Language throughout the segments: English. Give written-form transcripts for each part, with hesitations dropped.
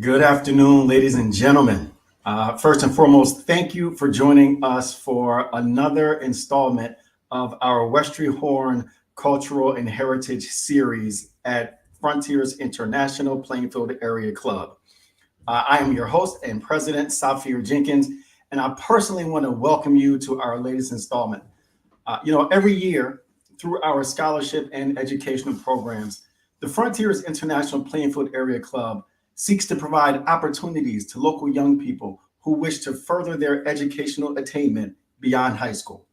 Good afternoon, ladies and gentlemen. First and foremost, thank you for joining us for another installment of our Westry Horn Cultural and Heritage Series at Frontiers International Plainfield Area Club. I am your host and president, Safir Jenkins, and I personally want to welcome you to our latest installment. Every year through our scholarship and educational programs, the Frontiers International Plainfield Area Club seeks to provide opportunities to local young people who wish to further their educational attainment beyond high school.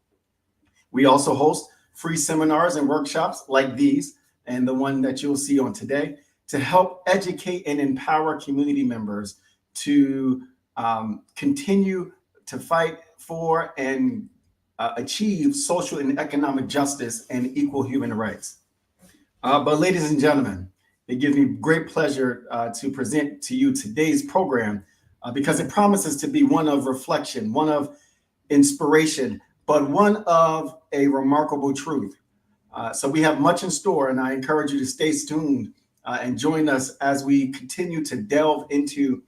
We also host free seminars and workshops like these and the one that you'll see on today to help educate and empower community members to continue to fight for and achieve social and economic justice and equal human rights. But ladies and gentlemen, it gives me great pleasure to present to you today's program because it promises to be one of reflection, one of inspiration, but one of a remarkable truth. So we have much in store, and I encourage you to stay tuned and join us as we continue to delve into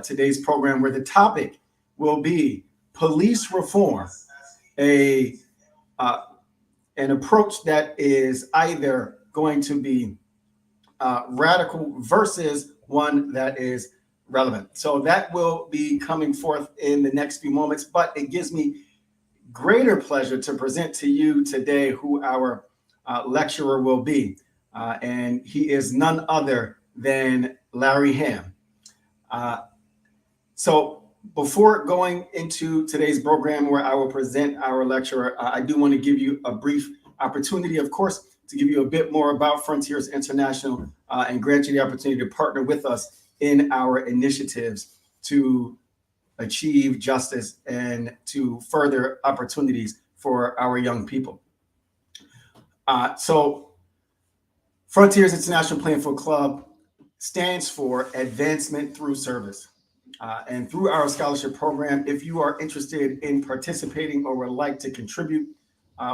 today's program, where the topic will be police reform, an approach that is either going to be radical versus one that is relevant. So that will be coming forth in the next few moments, but it gives me greater pleasure to present to you today who our lecturer will be. And he is none other than Larry Hamm. So before going into today's program where I will present our lecturer, I do want to give you a brief opportunity, of course, to give you a bit more about Frontiers International and grant you the opportunity to partner with us in our initiatives to achieve justice and to further opportunities for our young people. So Frontiers International Plainfield Club stands for Advancement Through Service. And through our scholarship program, if you are interested in participating or would like to contribute,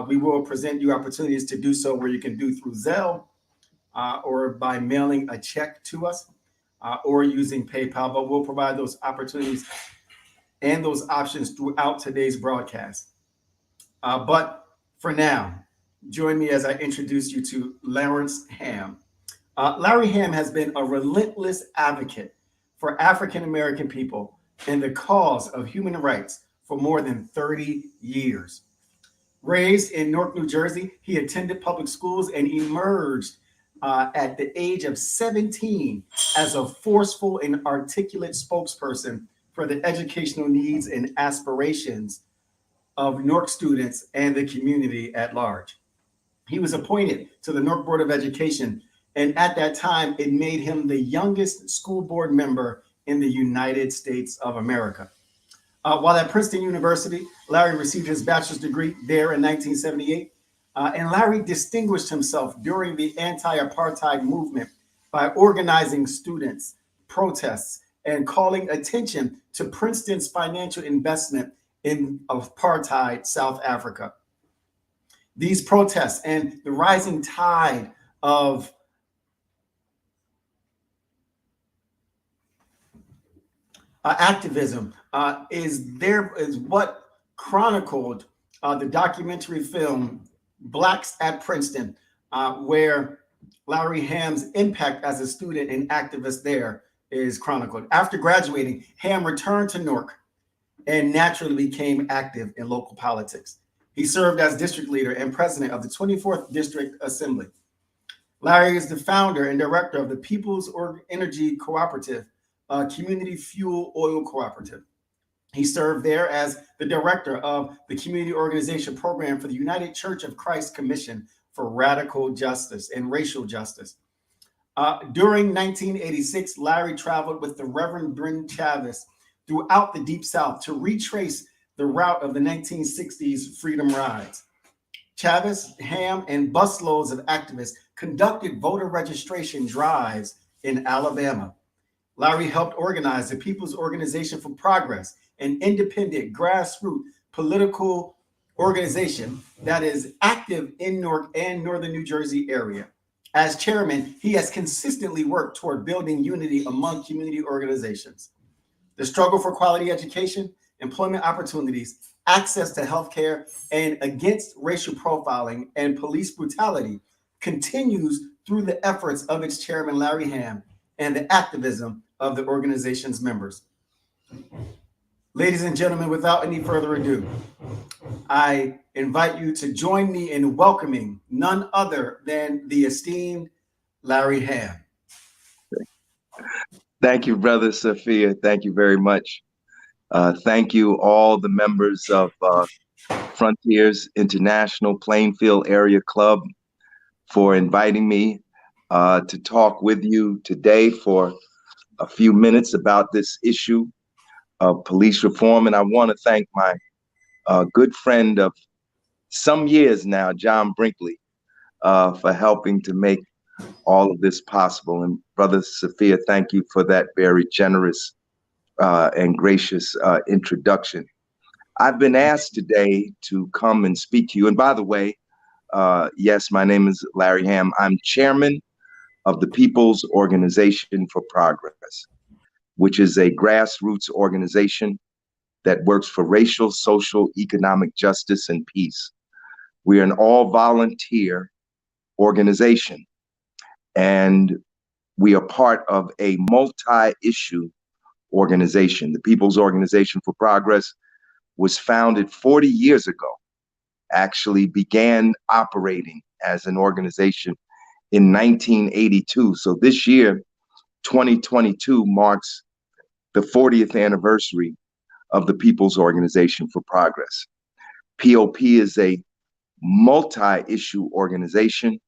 we will present you opportunities to do so, where you can do through Zelle or by mailing a check to us or using PayPal, but we'll provide those opportunities and those options throughout today's broadcast. But for now, join me as I introduce you to Lawrence Hamm. Larry Hamm has been a relentless advocate for African-American people and the cause of human rights for more than 30 years. Raised in Newark, New Jersey, he attended public schools and emerged at the age of 17 as a forceful and articulate spokesperson for the educational needs and aspirations of Newark students and the community at large. He was appointed to the Newark Board of Education, and at that time, it made him the youngest school board member in the United States of America. While at Princeton University, Larry received his bachelor's degree there in 1978. And Larry distinguished himself during the anti-apartheid movement by organizing students, protests, and calling attention to Princeton's financial investment in apartheid South Africa. These protests and the rising tide of activism is what chronicled the documentary film Blacks at Princeton, where Larry Hamm's impact as a student and activist there is chronicled. After graduating, Hamm returned to Newark and naturally became active in local politics. He served as district leader and president of the 24th District Assembly. Larry is the founder and director of the People's Energy Cooperative, a community fuel oil cooperative. He served there as the director of the community organization program for the United Church of Christ Commission for Radical Justice and Racial Justice. During 1986, Larry traveled with the Reverend Bryn Chavis throughout the Deep South to retrace the route of the 1960s Freedom Rides. Chavis, Hamm, and busloads of activists conducted voter registration drives in Alabama. Larry helped organize the People's Organization for Progress, an independent grassroots political organization that is active in Newark and Northern New Jersey area. As chairman, he has consistently worked toward building unity among community organizations. The struggle for quality education, employment opportunities, access to healthcare, and against racial profiling and police brutality continues through the efforts of its chairman, Larry Hamm, and the activism of the organization's members. Ladies and gentlemen, without any further ado, I invite you to join me in welcoming none other than the esteemed Larry Hamm. Thank you, Brother Sophia. Thank you very much. Thank you, all the members of Frontiers International Plainfield Area Club, for inviting me to talk with you today for a few minutes about this issue of police reform. And I want to thank my good friend of some years now, John Brinkley, for helping to make all of this possible. And Brother Sophia, thank you for that very generous and gracious introduction. I've been asked today to come and speak to you. And by the way, yes, my name is Larry Hamm. I'm chairman of the People's Organization for Progress, which is a grassroots organization that works for racial, social, economic justice, and peace. We are an all-volunteer organization, and we are part of a multi-issue organization. The People's Organization for Progress was founded 40 years ago, actually began operating as an organization in 1982. So this year, 2022, marks the 40th anniversary of the People's Organization for Progress. POP is a multi-issue organization.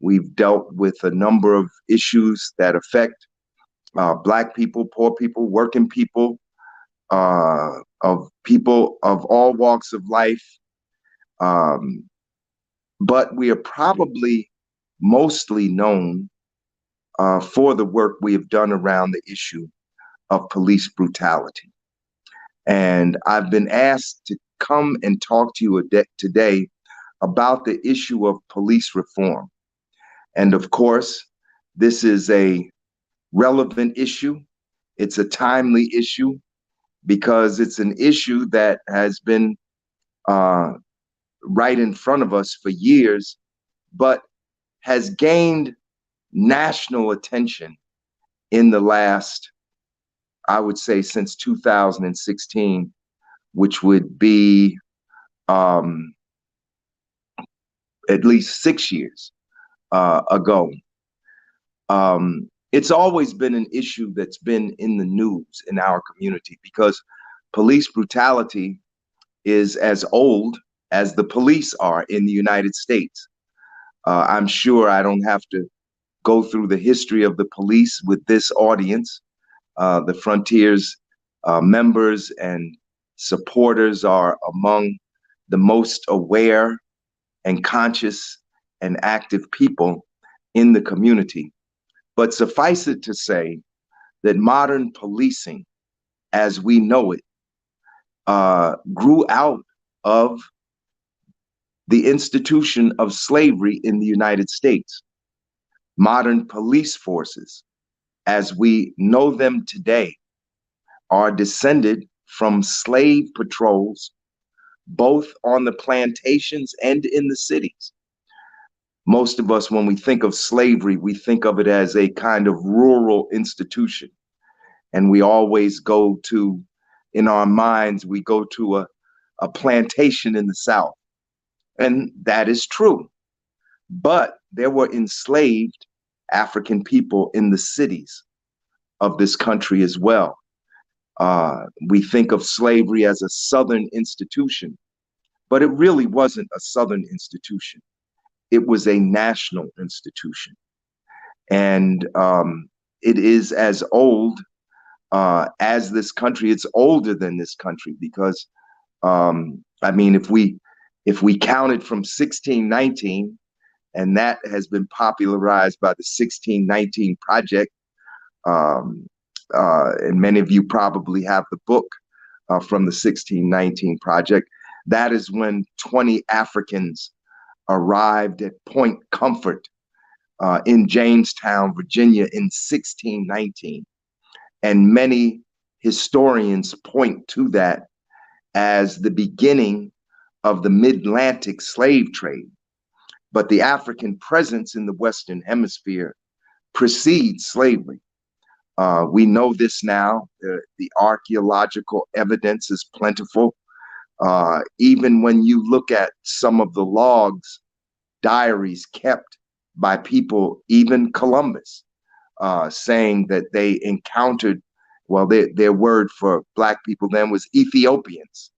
We've dealt with a number of issues that affect Black people, poor people, working people, of people of all walks of life. But we are probably mostly known for the work we have done around the issue of police brutality. And I've been asked to come and talk to you today about the issue of police reform. And of course, this is a relevant issue. It's a timely issue because it's an issue that has been right in front of us for years, but has gained national attention in the last, I would say, since 2016, which would be at least 6 years ago. It's always been an issue that's been in the news in our community because police brutality is as old as the police are in the United States. I'm sure I don't have to go through the history of the police with this audience. The Frontiers members and supporters are among the most aware and conscious and active people in the community. But suffice it to say that modern policing, as we know it, grew out of the institution of slavery in the United States. Modern police forces, as we know them today, are descended from slave patrols, both on the plantations and in the cities. Most of us, when we think of slavery, we think of it as a kind of rural institution. And we always go to, in our minds, we go to a plantation in the South. And that is true. But there were enslaved African people in the cities of this country as well. We think of slavery as a Southern institution, but it really wasn't a Southern institution. It was a national institution. And it is as old as this country. It's older than this country because, I mean, if we counted from 1619, and that has been popularized by the 1619 Project, and many of you probably have the book from the 1619 Project. That is when 20 Africans arrived at Point Comfort in Jamestown, Virginia in 1619. And many historians point to that as the beginning of the mid-Atlantic slave trade. But the African presence in the Western Hemisphere precedes slavery. We know this now. The archaeological evidence is plentiful. Even when you look at some of the logs, diaries kept by people, even Columbus, saying that they encountered, well, their word for Black people then was Ethiopians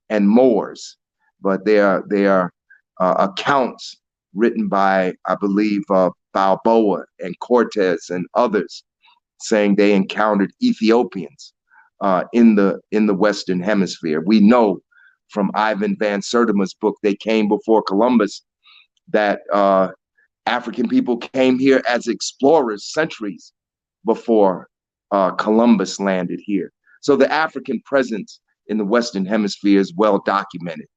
and Moors, but they are accounts written by, I believe, Balboa and Cortez and others, saying they encountered Ethiopians in the Western Hemisphere. We know from Ivan Van Sertima's book, They Came Before Columbus, that African people came here as explorers centuries before Columbus landed here. So the African presence in the Western Hemisphere is well documented,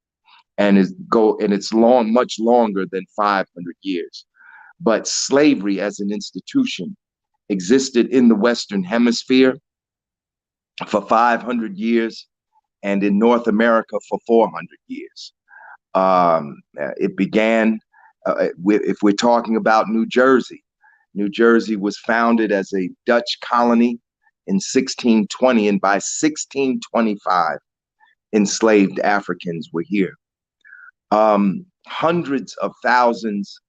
and it's much longer than 500 years. But slavery as an institution existed in the Western Hemisphere for 500 years and in North America for 400 years. It began, if we're talking about New Jersey, New Jersey was founded as a Dutch colony in 1620, and by 1625, enslaved Africans were here. Hundreds of thousands,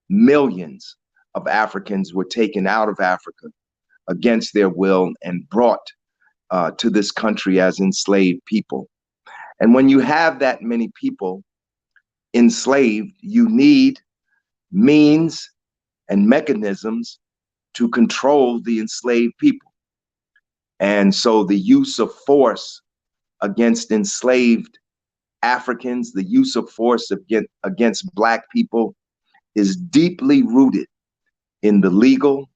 millions of Africans were taken out of Africa against their will and brought to this country as enslaved people. And when you have that many people enslaved, you need means and mechanisms to control the enslaved people. And so the use of force against enslaved Africans, the use of force against Black people, is deeply rooted in the legal,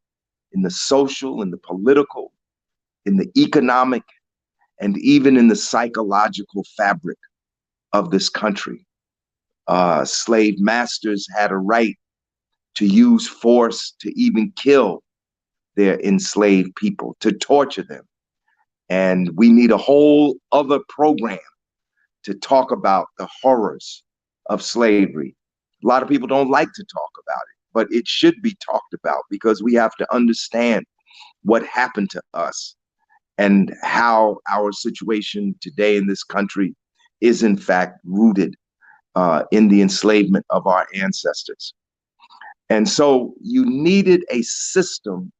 in the social, in the political, in the economic, and even in the psychological fabric of this country. Slave masters had a right to use force to even kill their enslaved people, to torture them. And we need a whole other program to talk about the horrors of slavery. A lot of people don't like to talk about it, but it should be talked about because we have to understand what happened to us and how our situation today in this country is in fact rooted in the enslavement of our ancestors. And so you needed a system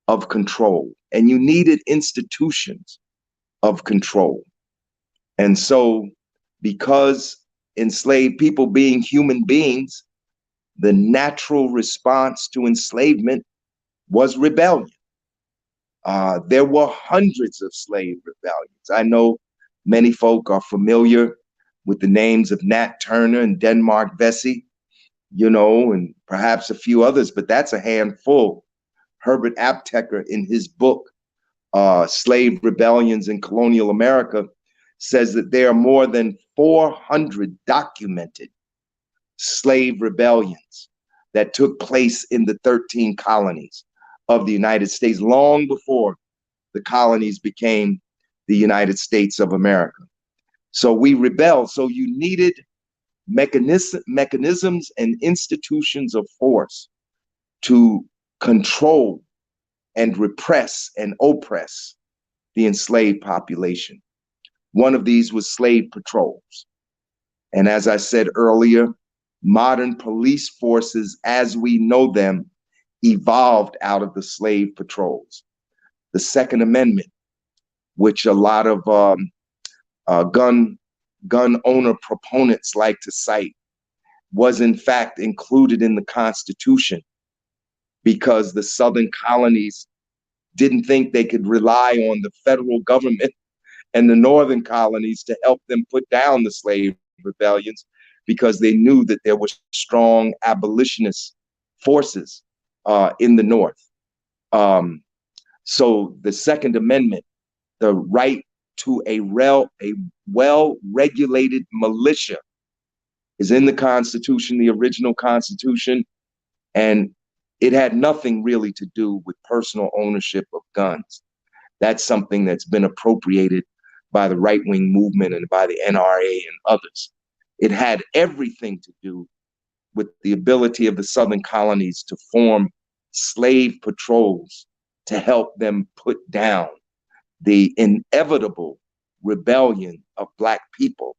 of control, and you needed institutions of control. And so, because enslaved people being human beings, the natural response to enslavement was rebellion. There were hundreds of slave rebellions. I know many folk are familiar with the names of Nat Turner and Denmark Vesey, and perhaps a few others, but that's a handful. Herbert Apteker, in his book, Slave Rebellions in Colonial America, says that there are more than 400 documented slave rebellions that took place in the 13 colonies of the United States long before the colonies became the United States of America. So we rebelled. So you needed mechanisms and institutions of force to control and repress and oppress the enslaved population. One of these was slave patrols. And as I said earlier, modern police forces as we know them evolved out of the slave patrols. The Second Amendment, which a lot of gun owner proponents like to cite, was in fact included in the Constitution because the Southern colonies didn't think they could rely on the federal government and the Northern colonies to help them put down the slave rebellions, because they knew that there were strong abolitionist forces in the North. So the Second Amendment, the right to a well-regulated militia, is in the Constitution, the original Constitution, and It had nothing really to do with personal ownership of guns. That's something that's been appropriated by the right-wing movement and by the NRA and others. It had everything to do with the ability of the Southern colonies to form slave patrols to help them put down the inevitable rebellion of Black people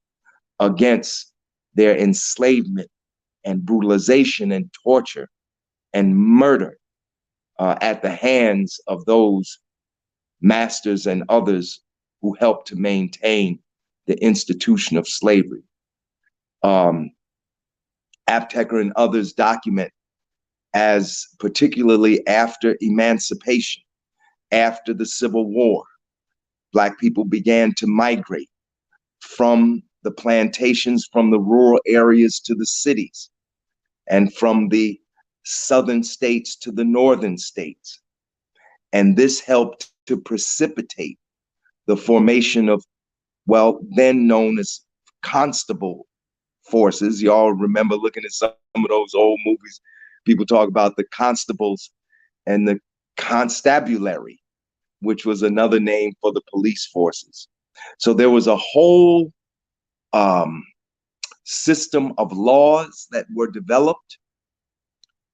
against their enslavement and brutalization and torture and murder at the hands of those masters and others who helped to maintain the institution of slavery. Apteker and others document as particularly after emancipation, after the Civil War, Black people began to migrate from the plantations, from the rural areas to the cities, and from the southern states to the northern states. And this helped to precipitate the formation of, well, then known as constable forces. Y'all remember looking at some of those old movies, people talk about the constables and the constabulary, which was another name for the police forces. So there was a whole system of laws that were developed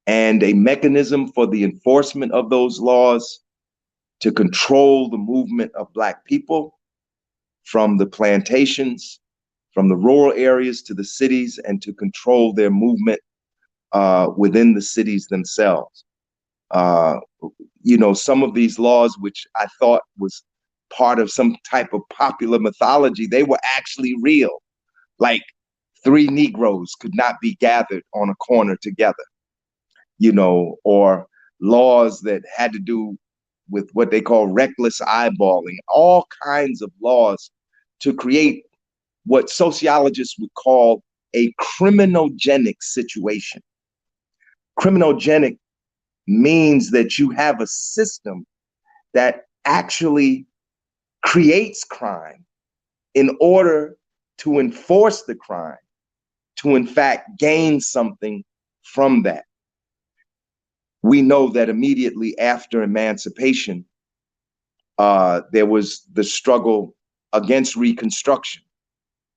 and a mechanism for the enforcement of those laws to control the movement of Black people from the plantations, from the rural areas to the cities, and to control their movement within the cities themselves. Some of these laws, which I thought was part of some type of popular mythology, they were actually real. Like 3 Negroes could not be gathered on a corner together, or laws that had to do with what they call reckless eyeballing, all kinds of laws to create what sociologists would call a criminogenic situation. Criminogenic means that you have a system that actually creates crime in order to enforce the crime, to in fact gain something from that. We know that immediately after emancipation, there was the struggle against Reconstruction.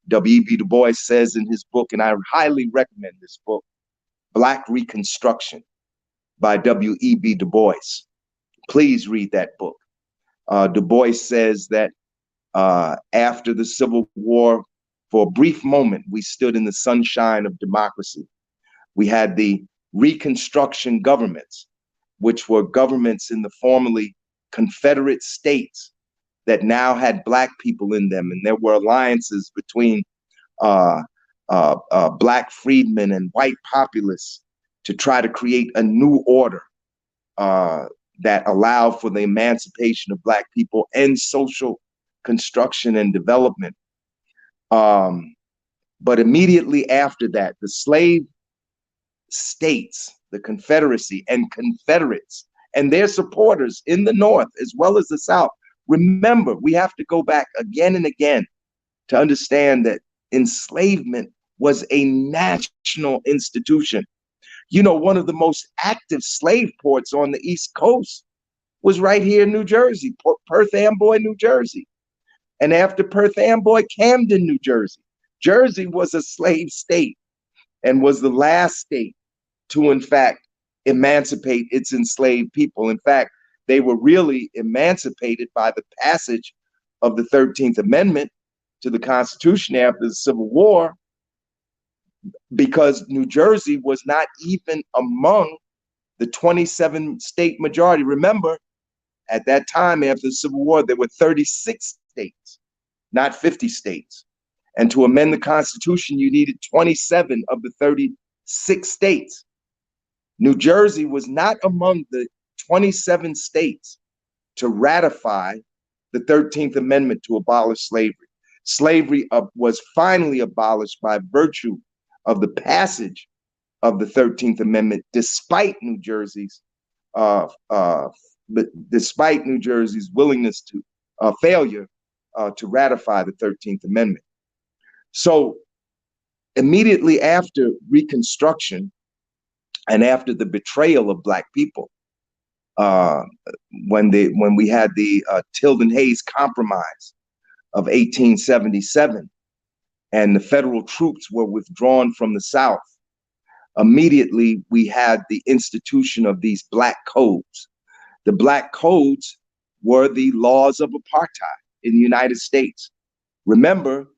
W.E.B. Du Bois says in his book, and I highly recommend this book, Black Reconstruction by W.E.B. Du Bois. Please read that book. Du Bois says that after the Civil War, for a brief moment, we stood in the sunshine of democracy. We had the Reconstruction governments, which were governments in the formerly Confederate states that now had Black people in them. And there were alliances between Black freedmen and white populists to try to create a new order that allowed for the emancipation of Black people and social construction and development. But immediately after that, the slave states, the Confederacy and Confederates and their supporters in the North as well as the South. Remember, we have to go back again and again to understand that enslavement was a national institution. One of the most active slave ports on the East Coast was right here in New Jersey, Perth Amboy, New Jersey. And after Perth Amboy, Camden, New Jersey. Jersey was a slave state and was the last state to, in fact, emancipate its enslaved people. In fact, they were really emancipated by the passage of the 13th Amendment to the Constitution after the Civil War, because New Jersey was not even among the 27 state majority. Remember, at that time after the Civil War, there were 36 states, not 50 states. And to amend the Constitution, you needed 27 of the 36 states. New Jersey was not among the 27 states to ratify the 13th Amendment to abolish slavery. Slavery was finally abolished by virtue of the passage of the 13th Amendment, despite New Jersey's willingness to failure to ratify the 13th Amendment. So immediately after Reconstruction, and after the betrayal of Black people, uh, when we had the Tilden Hayes Compromise of 1877, and the federal troops were withdrawn from the South, immediately we had the institution of these Black codes. The Black codes were the laws of apartheid in the United States. Remember,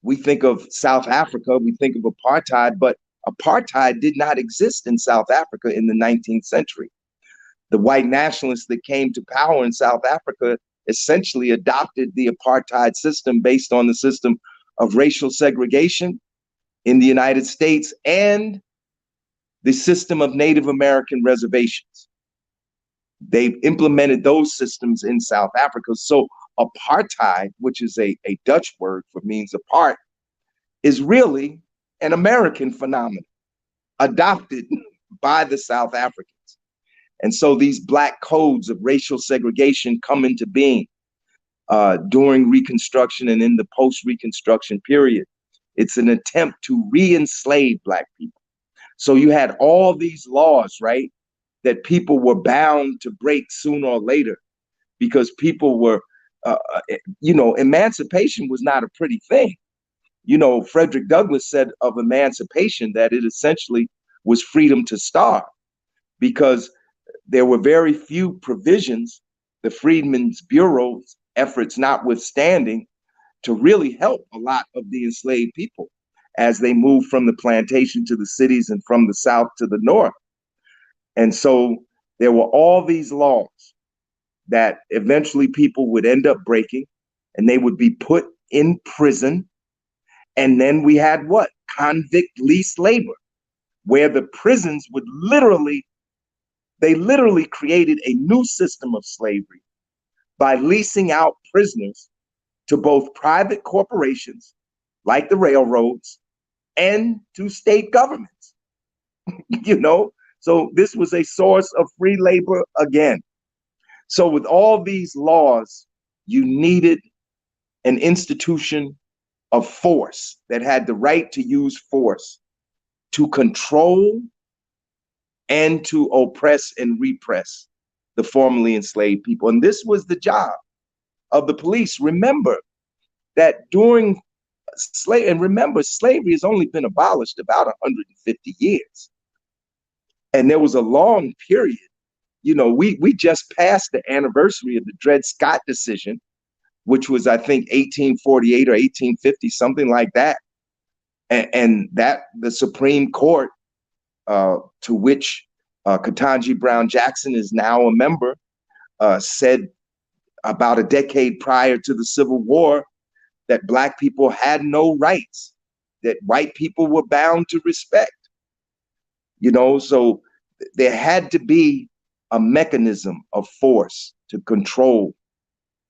we think of South Africa, we think of apartheid, but apartheid did not exist in South Africa in the 19th century. The white nationalists that came to power in South Africa essentially adopted the apartheid system based on the system of racial segregation in the United States and the system of Native American reservations. They've implemented those systems in South Africa. So apartheid, which is a Dutch word for means apart, is really an American phenomenon adopted by the South Africans. And so these Black codes of racial segregation come into being during Reconstruction and in the post-Reconstruction period. It's an attempt to re-enslave Black people. So you had all these laws, right, that people were bound to break sooner or later because people were, emancipation was not a pretty thing. Frederick Douglass said of emancipation that it essentially was freedom to starve, because there were very few provisions, the Freedmen's Bureau's efforts notwithstanding, to really help a lot of the enslaved people as they moved from the plantation to the cities and from the South to the North. And so there were all these laws that eventually people would end up breaking, and they would be put in prison. And then we had what? Convict leased labor, where the prisons would literally created a new system of slavery by leasing out prisoners to both private corporations, like the railroads, and to state governments. So this was a source of free labor again. So with all these laws, you needed an institution of force that had the right to use force to control and to oppress and repress the formerly enslaved people. And this was the job of the police. Remember that during slavery has only been abolished about 150 years. And there was a long period. We just passed the anniversary of the Dred Scott decision, which was, I think, 1848 or 1850, something like that. And that the Supreme Court, to which Ketanji Brown Jackson is now a member, said about a decade prior to the Civil War that Black people had no rights, that white people were bound to respect. So there had to be a mechanism of force to control.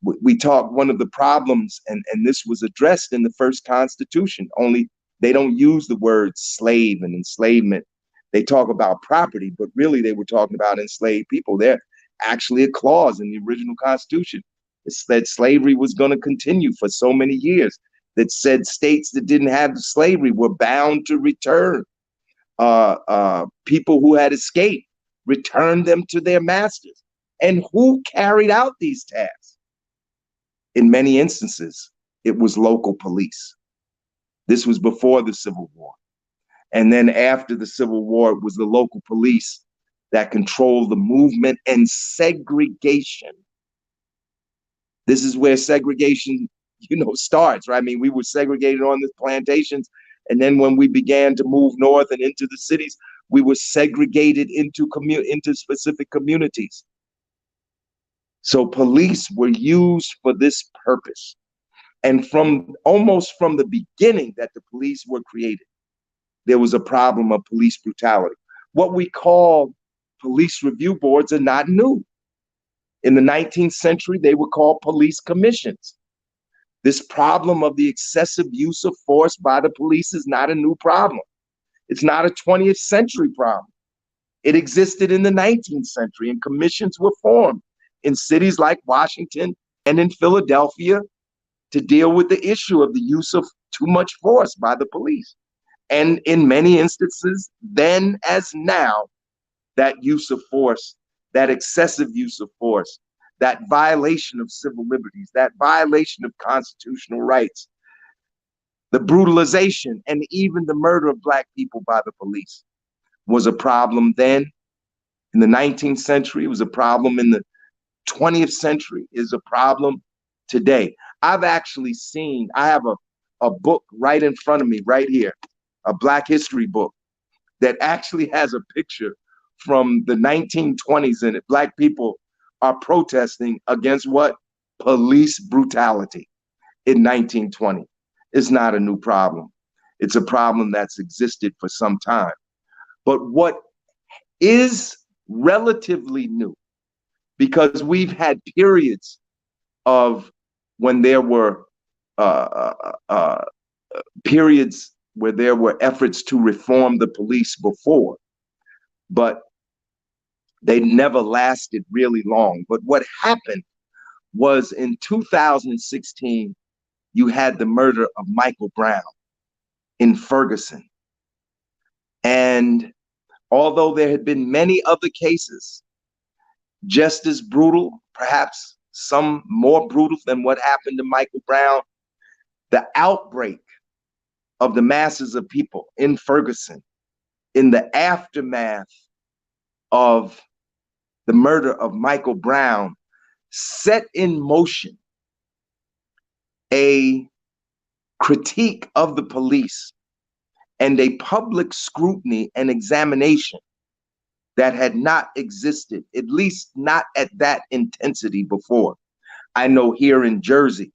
We talked, one of the problems, and this was addressed in the first Constitution, only they don't use the words slave and enslavement. They talk about property, but really they were talking about enslaved people. There's actually a clause in the original Constitution that said slavery was going to continue for so many years, that said states that didn't have slavery were bound to return people who had escaped, return them to their masters. And who carried out these tasks? In many instances, it was local police. This was before the Civil War. And then after the Civil War, it was the local police that controlled the movement and segregation. This is where segregation, starts, right? I mean, we were segregated on the plantations. And then when we began to move north and into the cities, we were segregated into specific communities. So police were used for this purpose. And almost from the beginning that the police were created, there was a problem of police brutality. What we call police review boards are not new. In the 19th century, they were called police commissions. This problem of the excessive use of force by the police is not a new problem. It's not a 20th century problem. It existed in the 19th century, and commissions were formed in cities like Washington and in Philadelphia to deal with the issue of the use of too much force by the police. And in many instances, then as now, that use of force, that excessive use of force, that violation of civil liberties, that violation of constitutional rights, the brutalization, and even the murder of Black people by the police was a problem then in the 19th century. It was a problem in the 20th century, is a problem today. I've actually seen, I have a book right in front of me, right here, a Black history book that actually has a picture from the 1920s in it. Black people are protesting against what? Police brutality in 1920. It's not a new problem. It's a problem that's existed for some time. But what is relatively new, because we've had periods of when there were periods where there were efforts to reform the police before, but they never lasted really long. But what happened was in 2016, you had the murder of Michael Brown in Ferguson. And although there had been many other cases just as brutal, perhaps some more brutal than what happened to Michael Brown, the outbreak of the masses of people in Ferguson in the aftermath of the murder of Michael Brown set in motion a critique of the police and a public scrutiny and examination that had not existed, at least not at that intensity before. I know here in Jersey,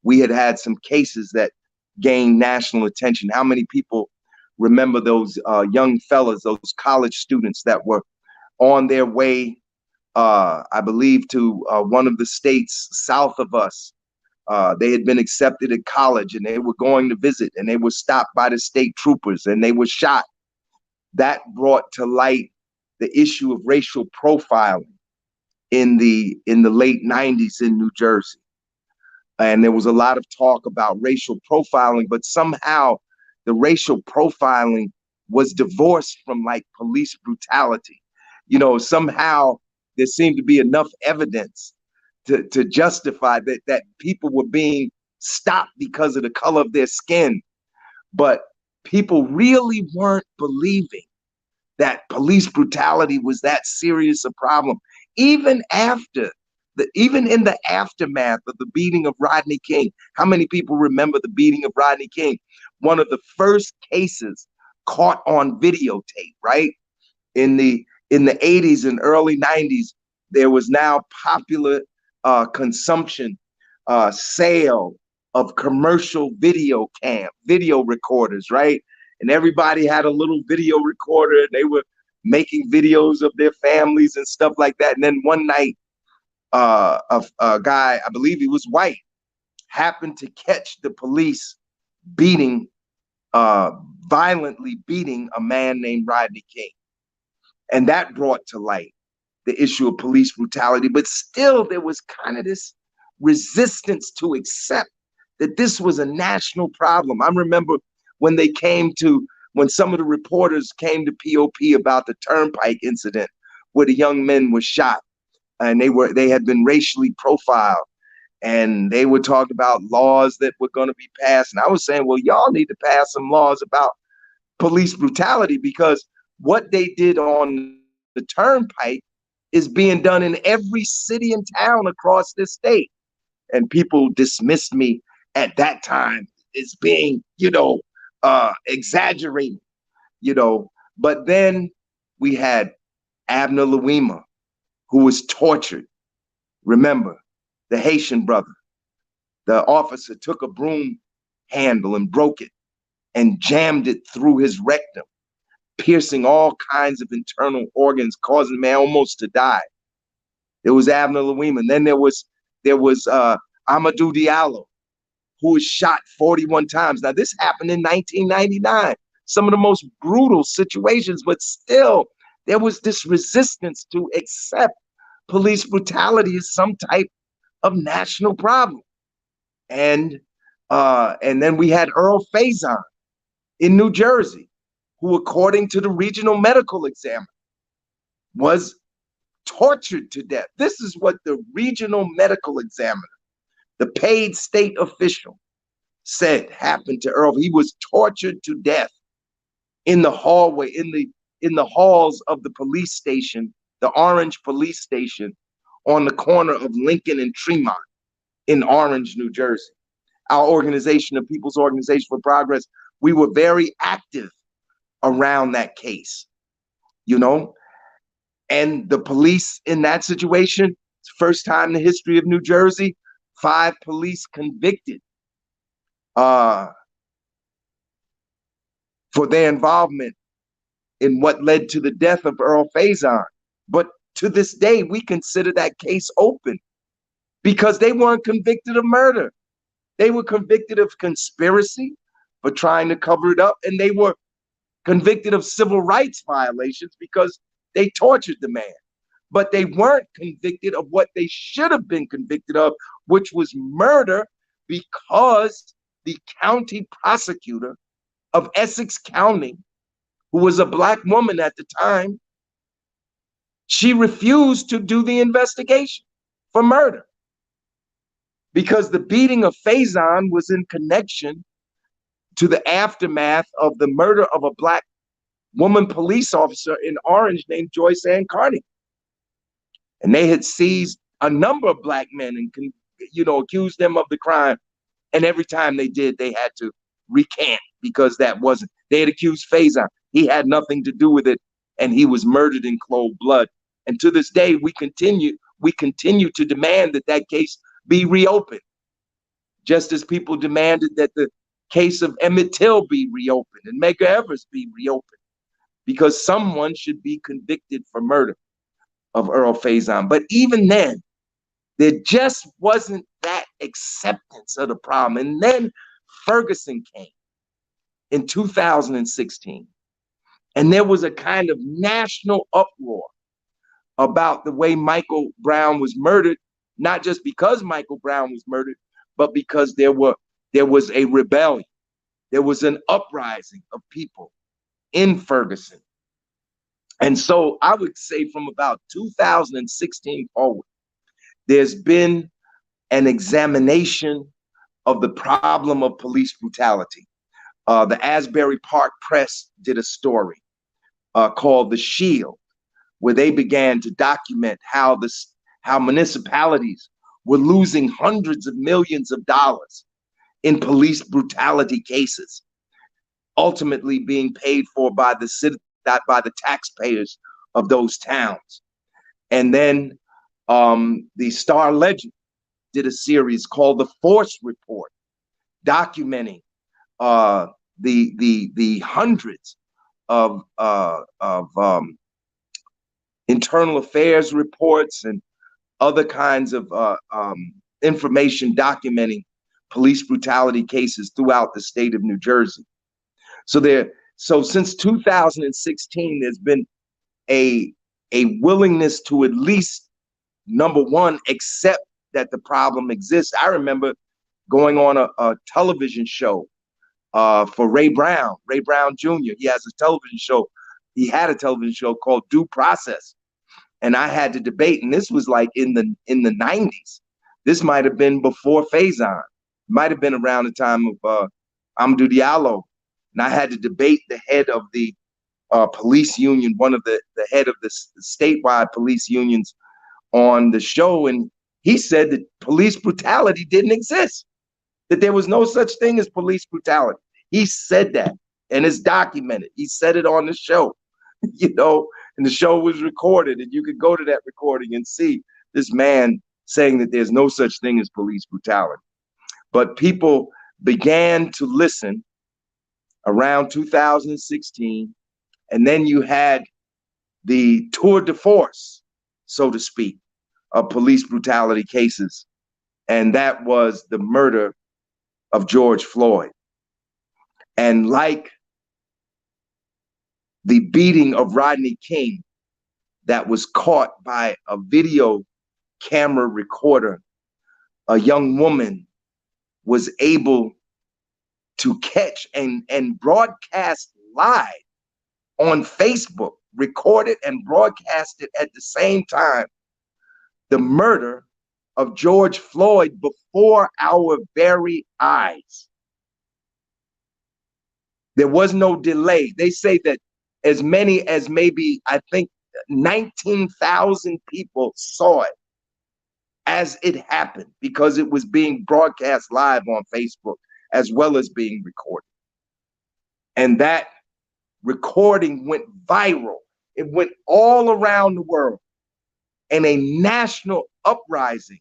we had had some cases that gained national attention. How many people remember those young fellas, those college students that were on their way, I believe, to one of the states south of us? They had been accepted at college and they were going to visit, and they were stopped by the state troopers and they were shot. That brought to light the issue of racial profiling in the late 90s in New Jersey. And there was a lot of talk about racial profiling, but somehow the racial profiling was divorced from like police brutality. You know, somehow there seemed to be enough evidence to justify that people were being stopped because of the color of their skin. But people really weren't believing that police brutality was that serious a problem. Even in the aftermath of the beating of Rodney King. How many people remember the beating of Rodney King? One of the first cases caught on videotape, right? In the 80s and early 90s, there was now popular consumption, sale of commercial video recorders, right? And everybody had a little video recorder and they were making videos of their families and stuff like that. And then one night, a guy, I believe he was white, happened to catch the police violently beating a man named Rodney King. And that brought to light the issue of police brutality. But still, there was kind of this resistance to accept that this was a national problem. I remember when some of the reporters came to POP about the Turnpike incident where the young men were shot and they had been racially profiled, and they were talking about laws that were going to be passed. And I was saying, well, y'all need to pass some laws about police brutality, because what they did on the Turnpike is being done in every city and town across this state. And people dismissed me at that time as being, exaggerating, But then we had Abner Louima, who was tortured. Remember, the Haitian brother. The officer took a broom handle and broke it and jammed it through his rectum, piercing all kinds of internal organs, causing the man almost to die. There was Abner Louima. And then there was Amadou Diallo, who was shot 41 times. Now, this happened in 1999. Some of the most brutal situations, but still, there was this resistance to accept police brutality as some type of national problem. And then we had Earl Faison, in New Jersey, who, according to the regional medical examiner, was tortured to death. This is what the regional medical examiner, the paid state official, said happened to Earl. He was tortured to death in the hallway, in the halls of the police station, the Orange police station, on the corner of Lincoln and Tremont in Orange, New Jersey. Our organization, the People's Organization for Progress, we were very active around that case, you know? And the police in that situation, first time in the history of New Jersey, 5 police convicted for their involvement in what led to the death of Earl Faison. But to this day, we consider that case open because they weren't convicted of murder. They were convicted of conspiracy for trying to cover it up, and they were convicted of civil rights violations because they tortured the man. But they weren't convicted of what they should have been convicted of, which was murder, because the county prosecutor of Essex County, who was a Black woman at the time, she refused to do the investigation for murder because the beating of Faison was in connection to the aftermath of the murder of a Black woman police officer in Orange named Joyce Ann Carney. And they had seized a number of Black men and, you know, accused them of the crime. And every time they did, they had to recant because that wasn't, they had accused Faison. He had nothing to do with it, and he was murdered in cold blood. And to this day, we continue to demand that that case be reopened, just as people demanded that the case of Emmett Till be reopened and Medgar Evers be reopened, because someone should be convicted for murder of Earl Faison. But even then, there just wasn't that acceptance of the problem. And then Ferguson came in 2016, and there was a kind of national uproar about the way Michael Brown was murdered, not just because Michael Brown was murdered, but because there was a rebellion. There was an uprising of people in Ferguson. And so I would say from about 2016 forward, there's been an examination of the problem of police brutality. The Asbury Park Press did a story called The Shield, where they began to document how municipalities were losing hundreds of millions of dollars in police brutality cases, ultimately being paid for by the taxpayers of those towns. And then the Star Ledger did a series called The Force Report, documenting the hundreds of internal affairs reports and other kinds of information documenting police brutality cases throughout the state of New Jersey. So since 2016, there's been a willingness to at least, number one, accept that the problem exists. I remember going on a television show for Ray Brown Jr. He has a television show. He had a television show called Due Process. And I had to debate, and this was like in the 90s. This might have been before Faison. Might have been around the time of Amadou Diallo. And I had to debate the head of the police union, one of the head of the statewide police unions on the show. And he said that police brutality didn't exist, that there was no such thing as police brutality. He said that, and it's documented. He said it on the show, you know, and the show was recorded, and you could go to that recording and see this man saying that there's no such thing as police brutality. But people began to listen around 2016, and then you had the tour de force, so to speak, of police brutality cases, and that was the murder of George Floyd. And like the beating of Rodney King that was caught by a video camera recorder, a young woman was able to catch and broadcast live on Facebook, recorded and broadcasted at the same time the murder of George Floyd before our very eyes. There was no delay. They say that as many as maybe, I think, 19,000 people saw it as it happened because it was being broadcast live on Facebook as well as being recorded. And that recording went viral. It went all around the world. And a national uprising,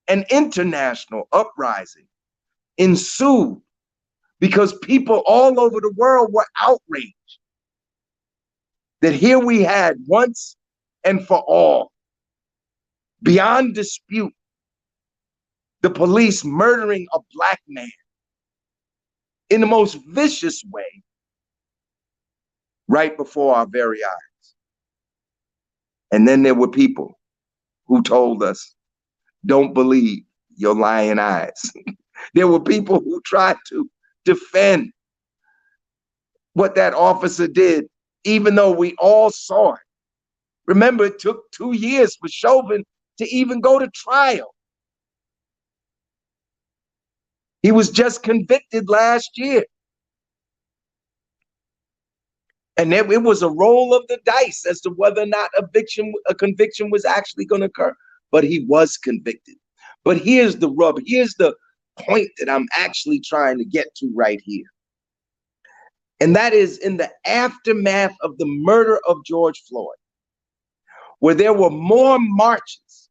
an international uprising ensued because people all over the world were outraged that here we had once and for all, beyond dispute, the police murdering a Black man in the most vicious way right before our very eyes. And then there were people who told us, don't believe your lying eyes. There were people who tried to defend what that officer did, even though we all saw it. Remember, it took 2 years for Chauvin to even go to trial. He was just convicted last year. And it was a roll of the dice as to whether or not a conviction was actually going to occur. But he was convicted. But here's the rub. Here's the point that I'm actually trying to get to right here. And that is in the aftermath of the murder of George Floyd, where there were more marches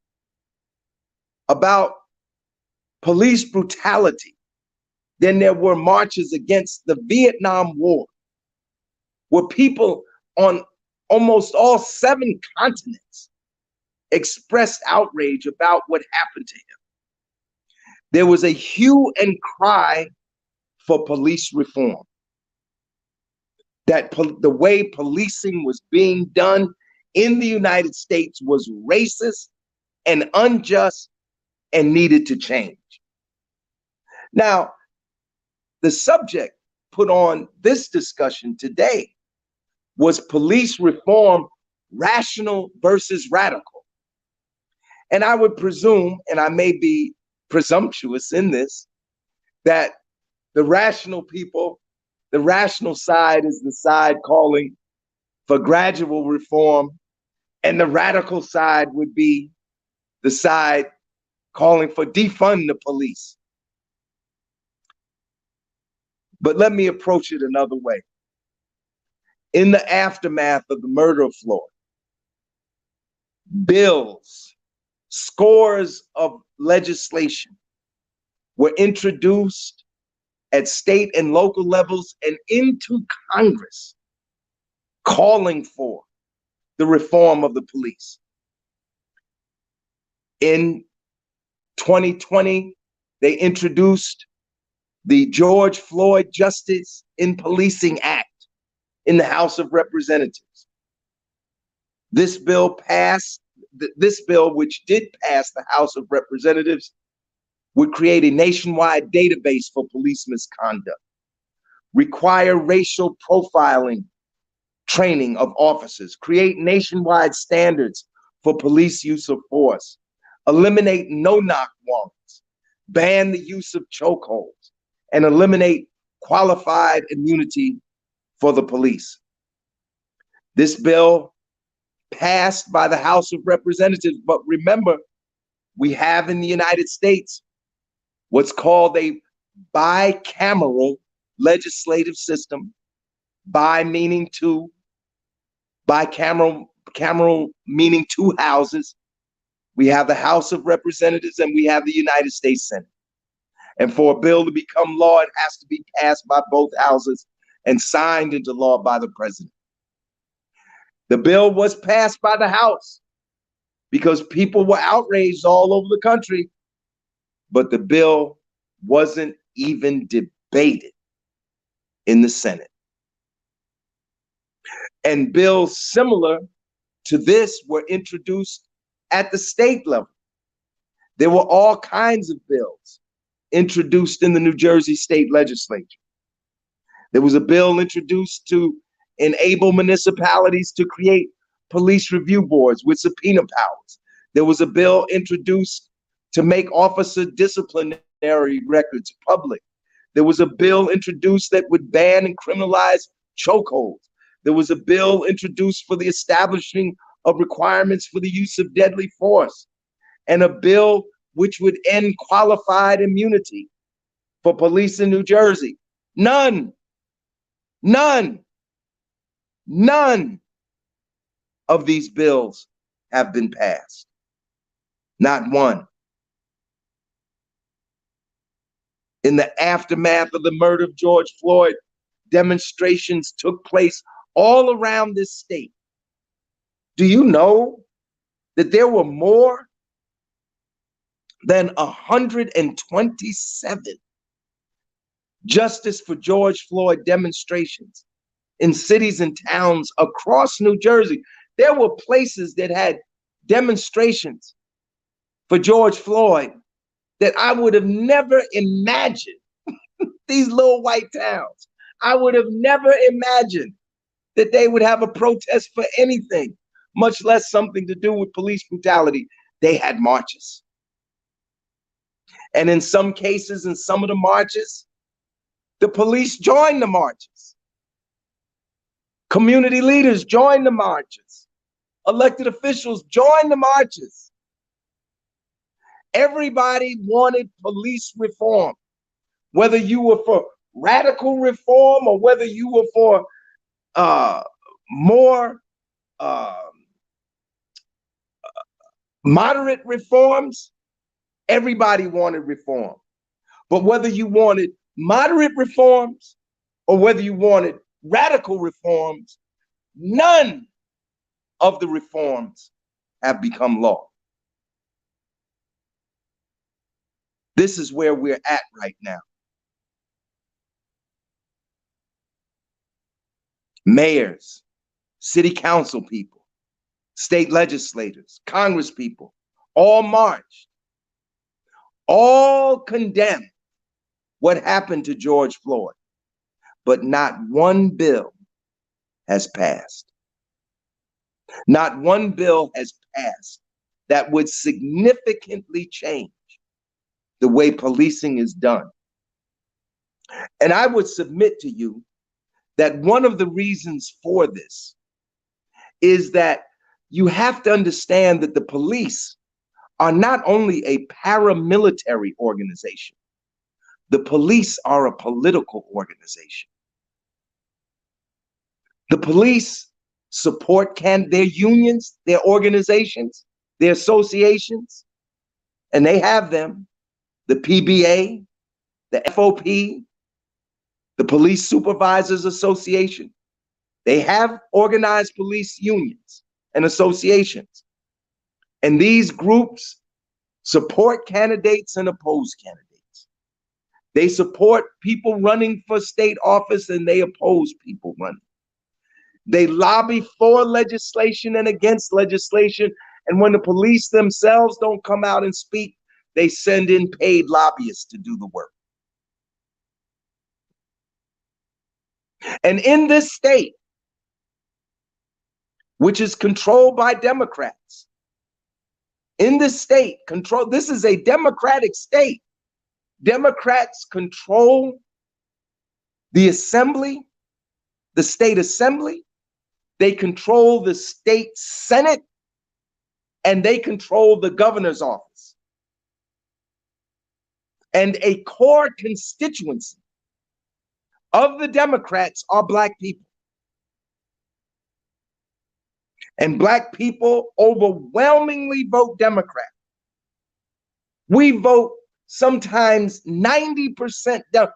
about police brutality than there were marches against the Vietnam War, where people on almost all 7 continents expressed outrage about what happened to him. There was a hue and cry for police reform. That the way policing was being done in the United States was racist and unjust and needed to change. Now, the subject put on this discussion today was police reform, rational versus radical. And I would presume, and I may be presumptuous in this, that the rational people, the rational side is the side calling for gradual reform, and the radical side would be the side calling for defund the police. But let me approach it another way. In the aftermath of the murder of Floyd, bills, scores of legislation were introduced at state and local levels and into Congress, calling for the reform of the police. In 2020, they introduced the George Floyd Justice in Policing Act in the House of Representatives. This bill, which did pass the House of Representatives, would create a nationwide database for police misconduct, require racial profiling training of officers, create nationwide standards for police use of force, eliminate no-knock warrants, ban the use of chokeholds, and eliminate qualified immunity for the police. This bill passed by the House of Representatives, but remember, we have in the United States what's called a bicameral legislative system. Bi meaning two, bicameral meaning 2 houses. We have the House of Representatives and we have the United States Senate. And for a bill to become law, it has to be passed by both houses and signed into law by the president. The bill was passed by the House because people were outraged all over the country, but the bill wasn't even debated in the Senate. And bills similar to this were introduced at the state level. There were all kinds of bills introduced in the New Jersey state legislature. There was a bill introduced to enable municipalities to create police review boards with subpoena powers. There was a bill introduced to make officer disciplinary records public. There was a bill introduced that would ban and criminalize chokeholds. There was a bill introduced for the establishing of requirements for the use of deadly force, and a bill which would end qualified immunity for police in New Jersey. None of these bills have been passed. Not one. In the aftermath of the murder of George Floyd, demonstrations took place all around this state. Do you know that there were more than 127 Justice for George Floyd demonstrations in cities and towns across New Jersey? There were places that had demonstrations for George Floyd that I would have never imagined. These little white towns, I would have never imagined that they would have a protest for anything, much less something to do with police brutality. They had marches. And in some cases, in some of the marches, the police joined the marches. Community leaders joined the marches. Elected officials joined the marches. Everybody wanted police reform, whether you were for radical reform or whether you were for more moderate reforms. Everybody wanted reform. But whether you wanted moderate reforms or whether you wanted radical reforms, none of the reforms have become law. This is where we're at right now. Mayors, city council people, state legislators, Congress people, all marched, all condemned what happened to George Floyd, but not one bill has passed. Not one bill has passed that would significantly change the way policing is done. And I would submit to you that one of the reasons for this is that you have to understand that the police are not only a paramilitary organization, the police are a political organization. The police support their unions, their organizations, their associations, and they have them. The PBA, the FOP, the Police Supervisors Association. They have organized police unions and associations. And these groups support candidates and oppose candidates. They support people running for state office and they oppose people running. They lobby for legislation and against legislation. And when the police themselves don't come out and speak, they send in paid lobbyists to do the work. And in this state, which is controlled by Democrats, in this state, this is a Democratic state. Democrats control the assembly, the state assembly, they control the state senate, and they control the governor's office. And a core constituency of the Democrats are Black people. And Black people overwhelmingly vote Democrat. We vote sometimes 90% down.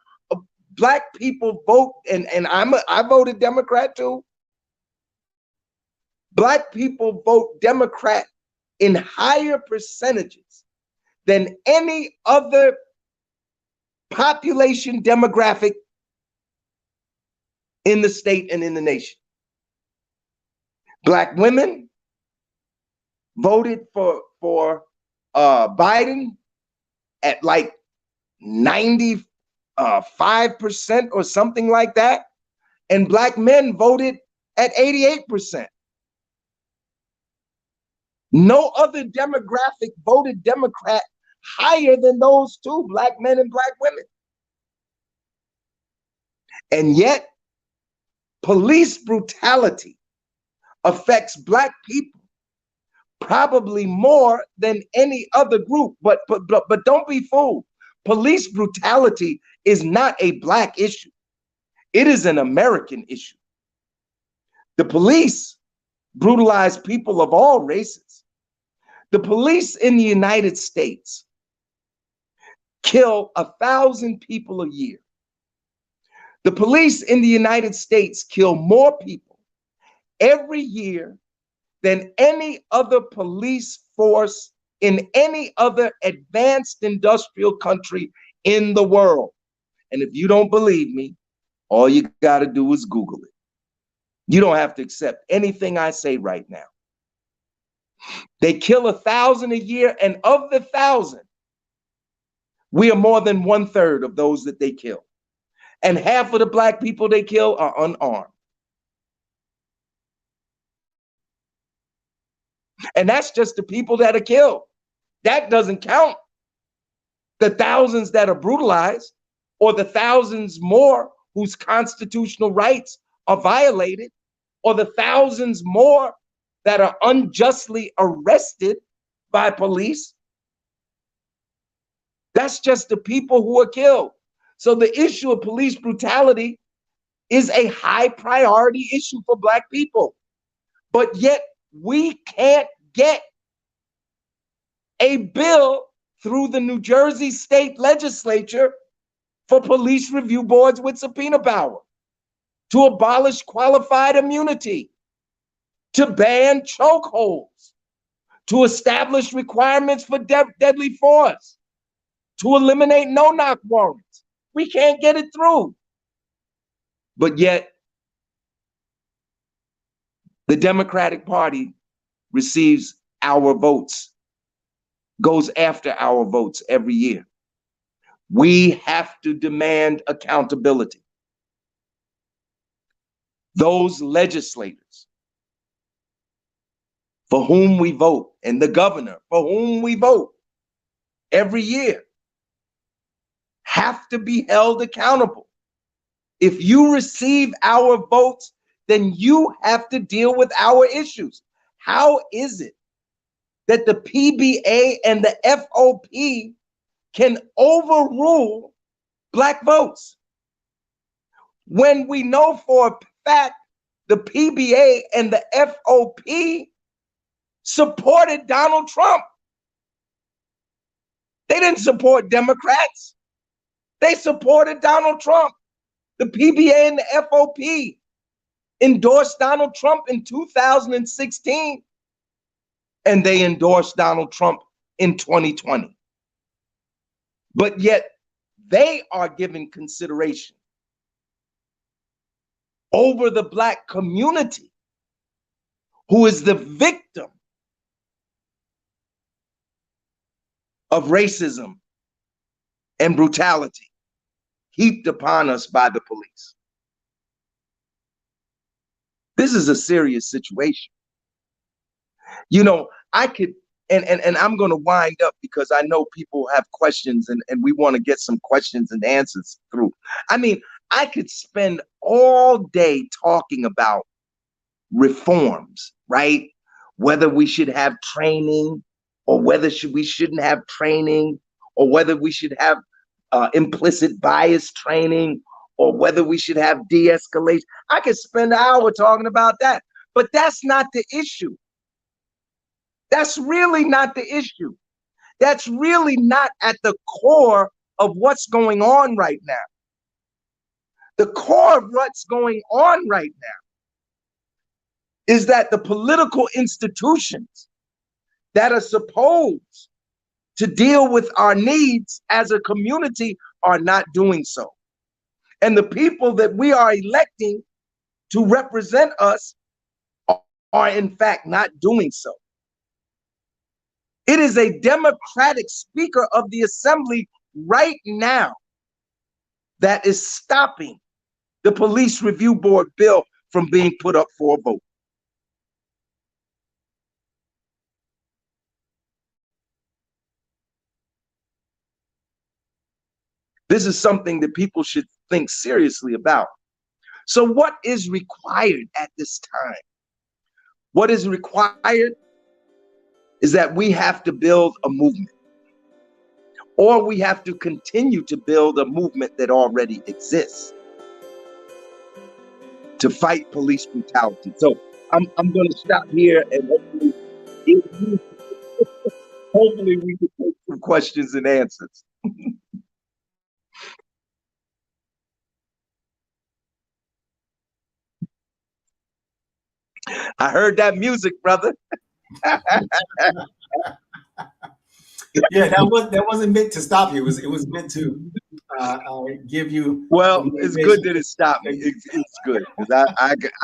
Black people vote, and I voted Democrat too. Black people vote Democrat in higher percentages than any other population demographic in the state and in the nation. Black women voted for Biden at like 95% 5% or something like that, and Black men voted at 88%. No other demographic voted Democrat higher than those two, Black men and Black women. And yet, police brutality affects Black people probably more than any other group. But don't be fooled. Police brutality is not a Black issue. It is an American issue. The police brutalize people of all races. The police in the United States kill 1,000 people a year. The police in the United States kill more people every year than any other police force in any other advanced industrial country in the world. And if you don't believe me, all you got to do is Google it. You don't have to accept anything I say right now. They kill 1,000 a year, and of the 1,000, we are more than 1/3 of those that they kill. And half of the Black people they kill are unarmed. And that's just the people that are killed. That doesn't count the thousands that are brutalized, or the thousands more whose constitutional rights are violated, or the thousands more that are unjustly arrested by police. That's just the people who are killed. So the issue of police brutality is a high priority issue for Black people. But yet we can't get a bill through the New Jersey state legislature for police review boards with subpoena power, to abolish qualified immunity, to ban chokeholds, to establish requirements for deadly force, to eliminate no-knock warrants. We can't get it through. But yet, the Democratic Party receives our votes, goes after our votes every year. We have to demand accountability. Those legislators for whom we vote, and the governor for whom we vote every year, have to be held accountable. If you receive our votes, then you have to deal with our issues. How is it that the PBA and the FOP can overrule Black votes, when we know for a fact the PBA and the FOP supported Donald Trump? They didn't support Democrats. They supported Donald Trump. The PBA and the FOP endorsed Donald Trump in 2016, and they endorsed Donald Trump in 2020. But yet they are given consideration over the Black community, who is the victim of racism and brutality heaped upon us by the police. This is a serious situation. You know, I could, and I'm going to wind up because I know people have questions, and we want to get some questions and answers through. I mean, I could spend all day talking about reforms, right? Whether we should have training, or whether we shouldn't have training, or whether we should have implicit bias training, or whether we should have de-escalation. I could spend an hour talking about that, but that's not the issue. That's really not the issue. That's really not at the core of what's going on right now. The core of what's going on right now is that the political institutions that are supposed to deal with our needs as a community are not doing so. And the people that we are electing to represent us are in fact not doing so. It is a Democratic Speaker of the Assembly right now that is stopping the Police Review Board bill from being put up for a vote. This is something that people should think seriously about. So what is required at this time? What is required is that we have to build a movement, or we have to continue to build a movement that already exists to fight police brutality. So I'm going to stop here, and hopefully we can take some questions and answers. I heard that music, brother. Yeah, that wasn't meant to stop you. It was meant to give you. Well, it's good that it stopped me. It's good, because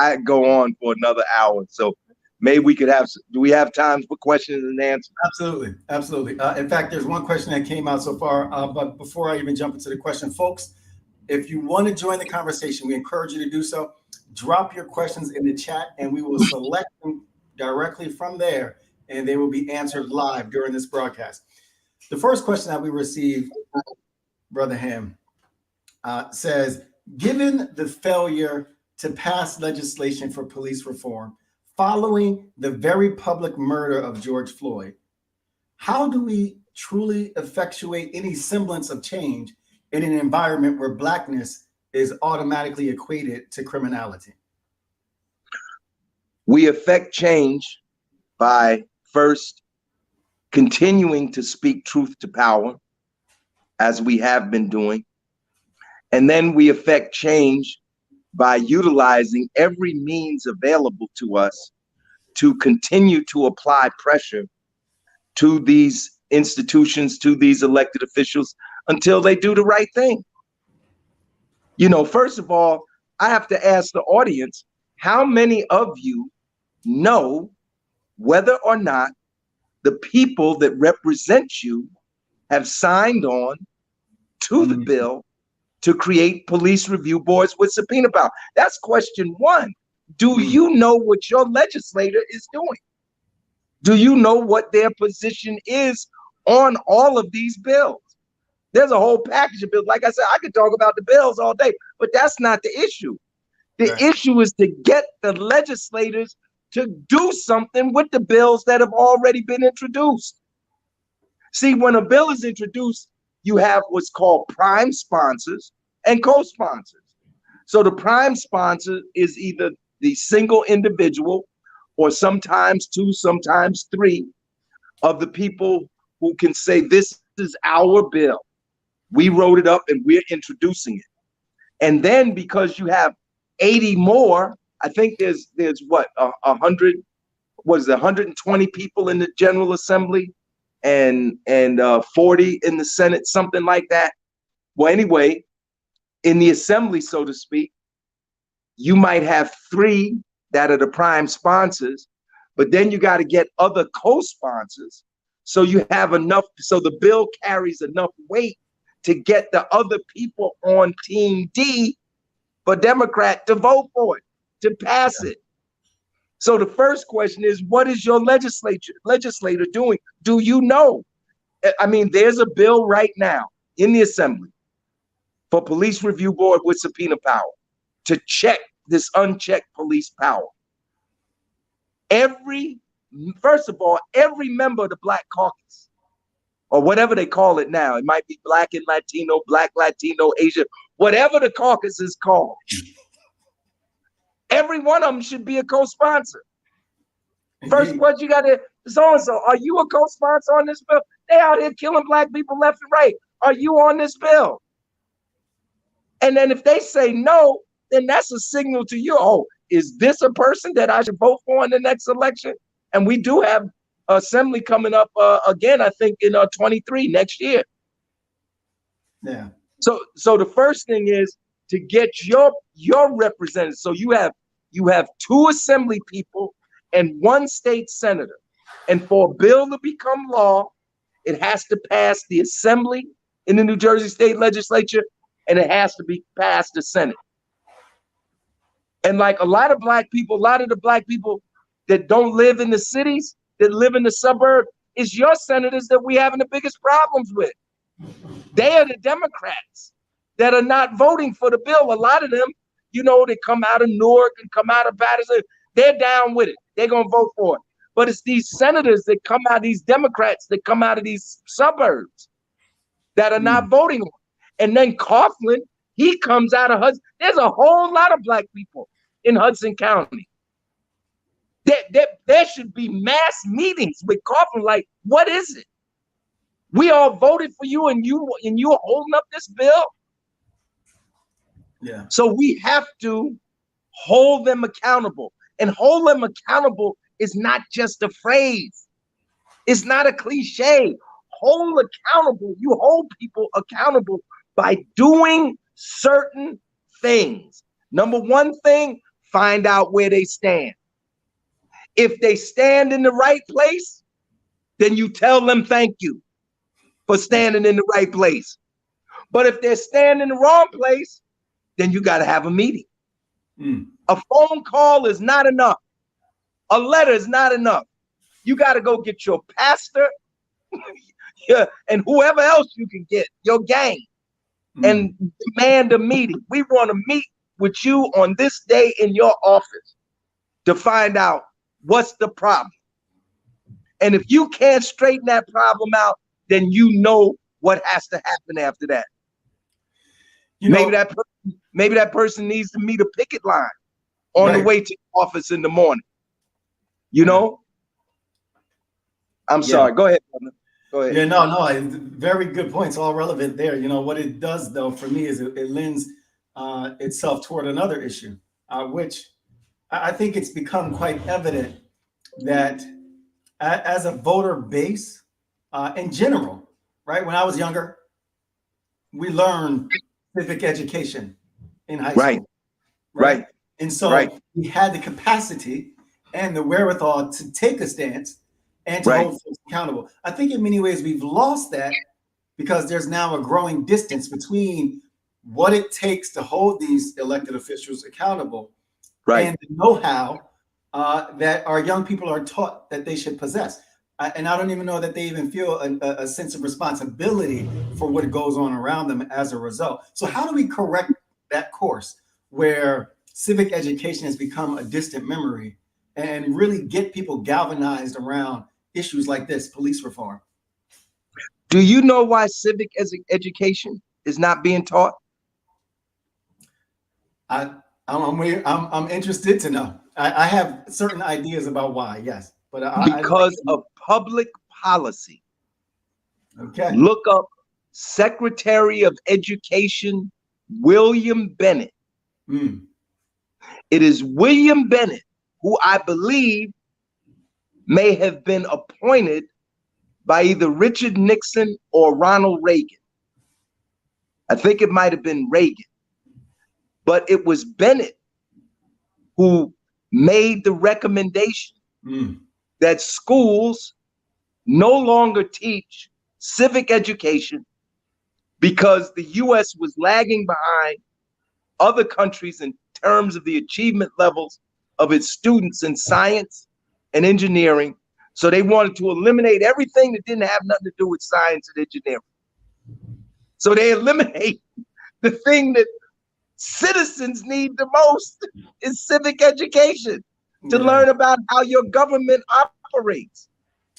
I go on for another hour. So maybe we could have. Do we have time for questions and answers? Absolutely, absolutely. In fact, there's one question that came out so far. But before I even jump into the question, folks, if you want to join the conversation, we encourage you to do so. Drop your questions in the chat, and we will select them directly from there, and they will be answered live during this broadcast. The first question that we received, Brother Hamm, says, given the failure to pass legislation for police reform following the very public murder of George Floyd, how do we truly effectuate any semblance of change in an environment where Blackness is automatically equated to criminality? We affect change by first continuing to speak truth to power, as we have been doing. And then we affect change by utilizing every means available to us to continue to apply pressure to these institutions, to these elected officials, until they do the right thing. You know, first of all, I have to ask the audience, how many of you know whether or not the people that represent you have signed on to the bill to create police review boards with subpoena power? That's question one. Do you know what your legislator is doing? Do you know what their position is on all of these bills? There's a whole package of bills. Like I said, I could talk about the bills all day, but that's not the issue. The issue is to get the legislators to do something with the bills that have already been introduced. See, when a bill is introduced, you have what's called prime sponsors and co-sponsors. So the prime sponsor is either the single individual, or sometimes two, sometimes three of the people who can say, this is our bill. We wrote it up and we're introducing it. And then because you have 80 more, I think there's what, 120 people in the General Assembly and 40 in the Senate, something like that. Well, anyway, in the Assembly, so to speak, you might have 3 that are the prime sponsors, but then you got to get other co-sponsors. So you have enough, so the bill carries enough weight to get the other people on Team D for Democrat to vote for it, to pass it. So the first question is, what is your legislator doing? Do you know? I mean, there's a bill right now in the Assembly for police review board with subpoena power to check this unchecked police power. First of all, every member of the Black Caucus, or whatever they call it now, it might be Black and Latino, Black, Latino, Asian, whatever the caucus is called, every one of them should be a co-sponsor. First question you got to, so-and-so, are you a co-sponsor on this bill? They out here killing Black people left and right. Are you on this bill? And then if they say no, then that's a signal to you, oh, is this a person that I should vote for in the next election? And we do have assembly coming up again, I think in 23 next year. Yeah. So the first thing is to get your representatives. So you have 2 assembly people and 1 state senator. And for a bill to become law, it has to pass the assembly in the New Jersey State Legislature and it has to be past the Senate. And like a lot of the black people that don't live in the cities, that live in the suburbs, is your senators that we having the biggest problems with. They are the Democrats that are not voting for the bill. A lot of them, they come out of Newark and come out of Patterson. They're down with it. They're going to vote for it. But it's these senators that come out, these Democrats that come out of these suburbs that are not voting on it. And then Coughlin, he comes out of Hudson. There's a whole lot of black people in Hudson County. There should be mass meetings with Coughlin. Like, what is it? We all voted for you, and you are holding up this bill. Yeah. So we have to hold them accountable, and hold them accountable is not just a phrase. It's not a cliche. Hold accountable. You hold people accountable by doing certain things. Number one thing, find out where they stand. If they stand in the right place, then you tell them thank you for standing in the right place. But if they're standing in the wrong place, then you got to have a meeting. A phone call is not enough. A letter is not enough. You got to go get your pastor and whoever else you can get, your gang, and demand a meeting. We want to meet with you on this day in your office to find out what's the problem. And if you can't straighten that problem out, then you know what has to happen after that. Maybe that person needs to meet a picket line on the way to the office in the morning. I'm sorry. Go ahead, brother. Go ahead. Yeah, no, very good points, all relevant there. What it does, though, for me is it lends itself toward another issue, which I think it's become quite evident that as a voter base in general, right? When I was younger, we learned civic education in high school. Right. And so we had the capacity and the wherewithal to take a stance and to hold folks accountable. I think in many ways we've lost that because there's now a growing distance between what it takes to hold these elected officials accountable and the know-how that our young people are taught that they should possess. And I don't even know that they even feel a sense of responsibility for what goes on around them as a result. So how do we correct that course where civic education has become a distant memory and really get people galvanized around issues like this, police reform? Do you know why civic education is not being taught? I'm interested to know. I have certain ideas about why, yes. But because of public policy. Okay. Look up Secretary of Education William Bennett. It is William Bennett who I believe may have been appointed by either Richard Nixon or Ronald Reagan. I think it might have been Reagan. But it was Bennett who made the recommendation that schools no longer teach civic education because the U.S. was lagging behind other countries in terms of the achievement levels of its students in science and engineering. So they wanted to eliminate everything that didn't have nothing to do with science and engineering. So they eliminate the thing that citizens need the most is civic education to learn about how your government operates.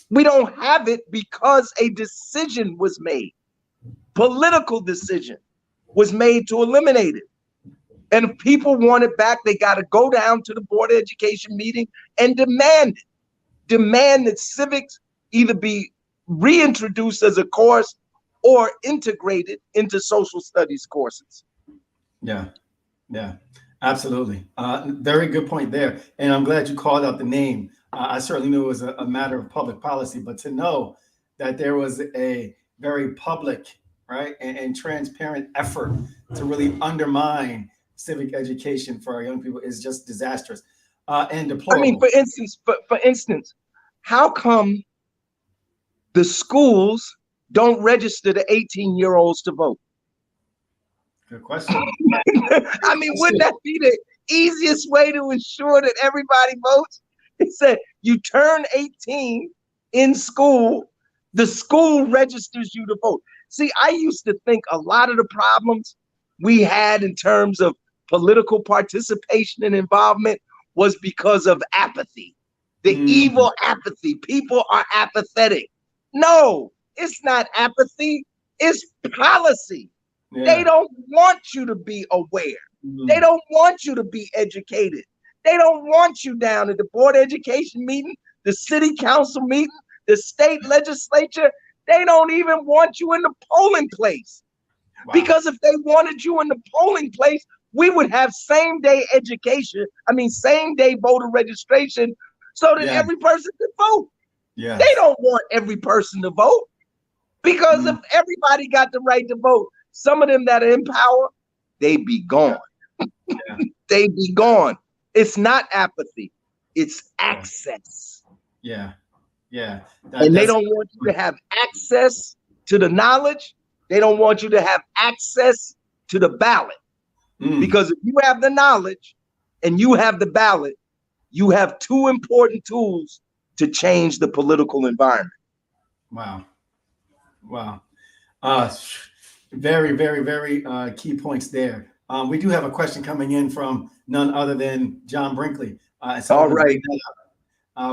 We don't have it because a decision was made. Political decision was made to eliminate it. And if people want it back, they got to go down to the Board of Education meeting and demand it. Demand that civics either be reintroduced as a course or integrated into social studies courses. Yeah, absolutely. Very good point there. And I'm glad you called out the name. I certainly knew it was a matter of public policy, but to know that there was a very public, and transparent effort to really undermine civic education for our young people is just disastrous and deplorable. I mean, for instance, how come the schools don't register the 18-year-olds to vote? Good question. I mean, wouldn't that be the easiest way to ensure that everybody votes? It said you turn 18 in school, the school registers you to vote. See, I used to think a lot of the problems we had in terms of political participation and involvement was because of apathy, the evil apathy. People are apathetic. No, it's not apathy, it's policy. Yeah. They don't want you to be aware. They don't want you to be educated. They don't want you down at the board of education meeting, the city council meeting, the state legislature. They don't even want you in the polling place. Wow. Because if they wanted you in the polling place, we would have same-day education. I mean, same-day voter registration so that every person could vote. Yeah. They don't want every person to vote. Because if everybody got the right to vote, some of them that are in power, they be gone. Yeah. They be gone. It's not apathy, it's access. Yeah. Yeah. And they don't want you to have access to the knowledge. They don't want you to have access to the ballot. Because if you have the knowledge and you have the ballot, you have two important tools to change the political environment. Wow. Wow. Very, very, very key points there. We do have a question coming in from none other than John Brinkley. All right.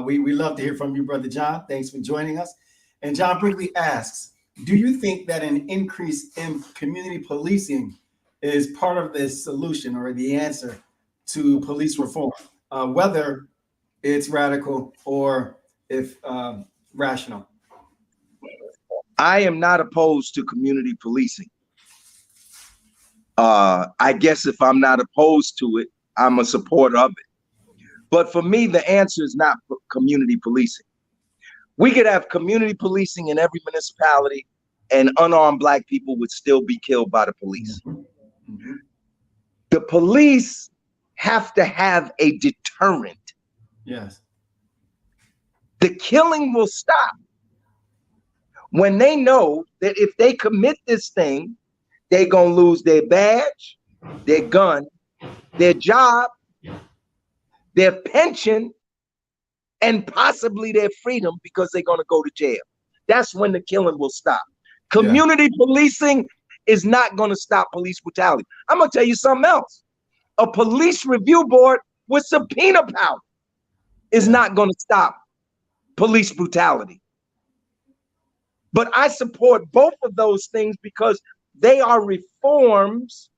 We love to hear from you, Brother John. Thanks for joining us. And John Brinkley asks, do you think that an increase in community policing is part of the solution or the answer to police reform, whether it's radical or if rational? I am not opposed to community policing. I guess if I'm not opposed to it, I'm a supporter of it. But for me, the answer is not community policing. We could have community policing in every municipality and unarmed Black people would still be killed by the police. The police have to have a deterrent. Yes. The killing will stop when they know that if they commit this thing, they're going to lose their badge, their gun, their job, their pension, and possibly their freedom because they're going to go to jail. That's when the killing will stop. Community policing is not going to stop police brutality. I'm going to tell you something else. A police review board with subpoena power is not going to stop police brutality. But I support both of those things because they are reforms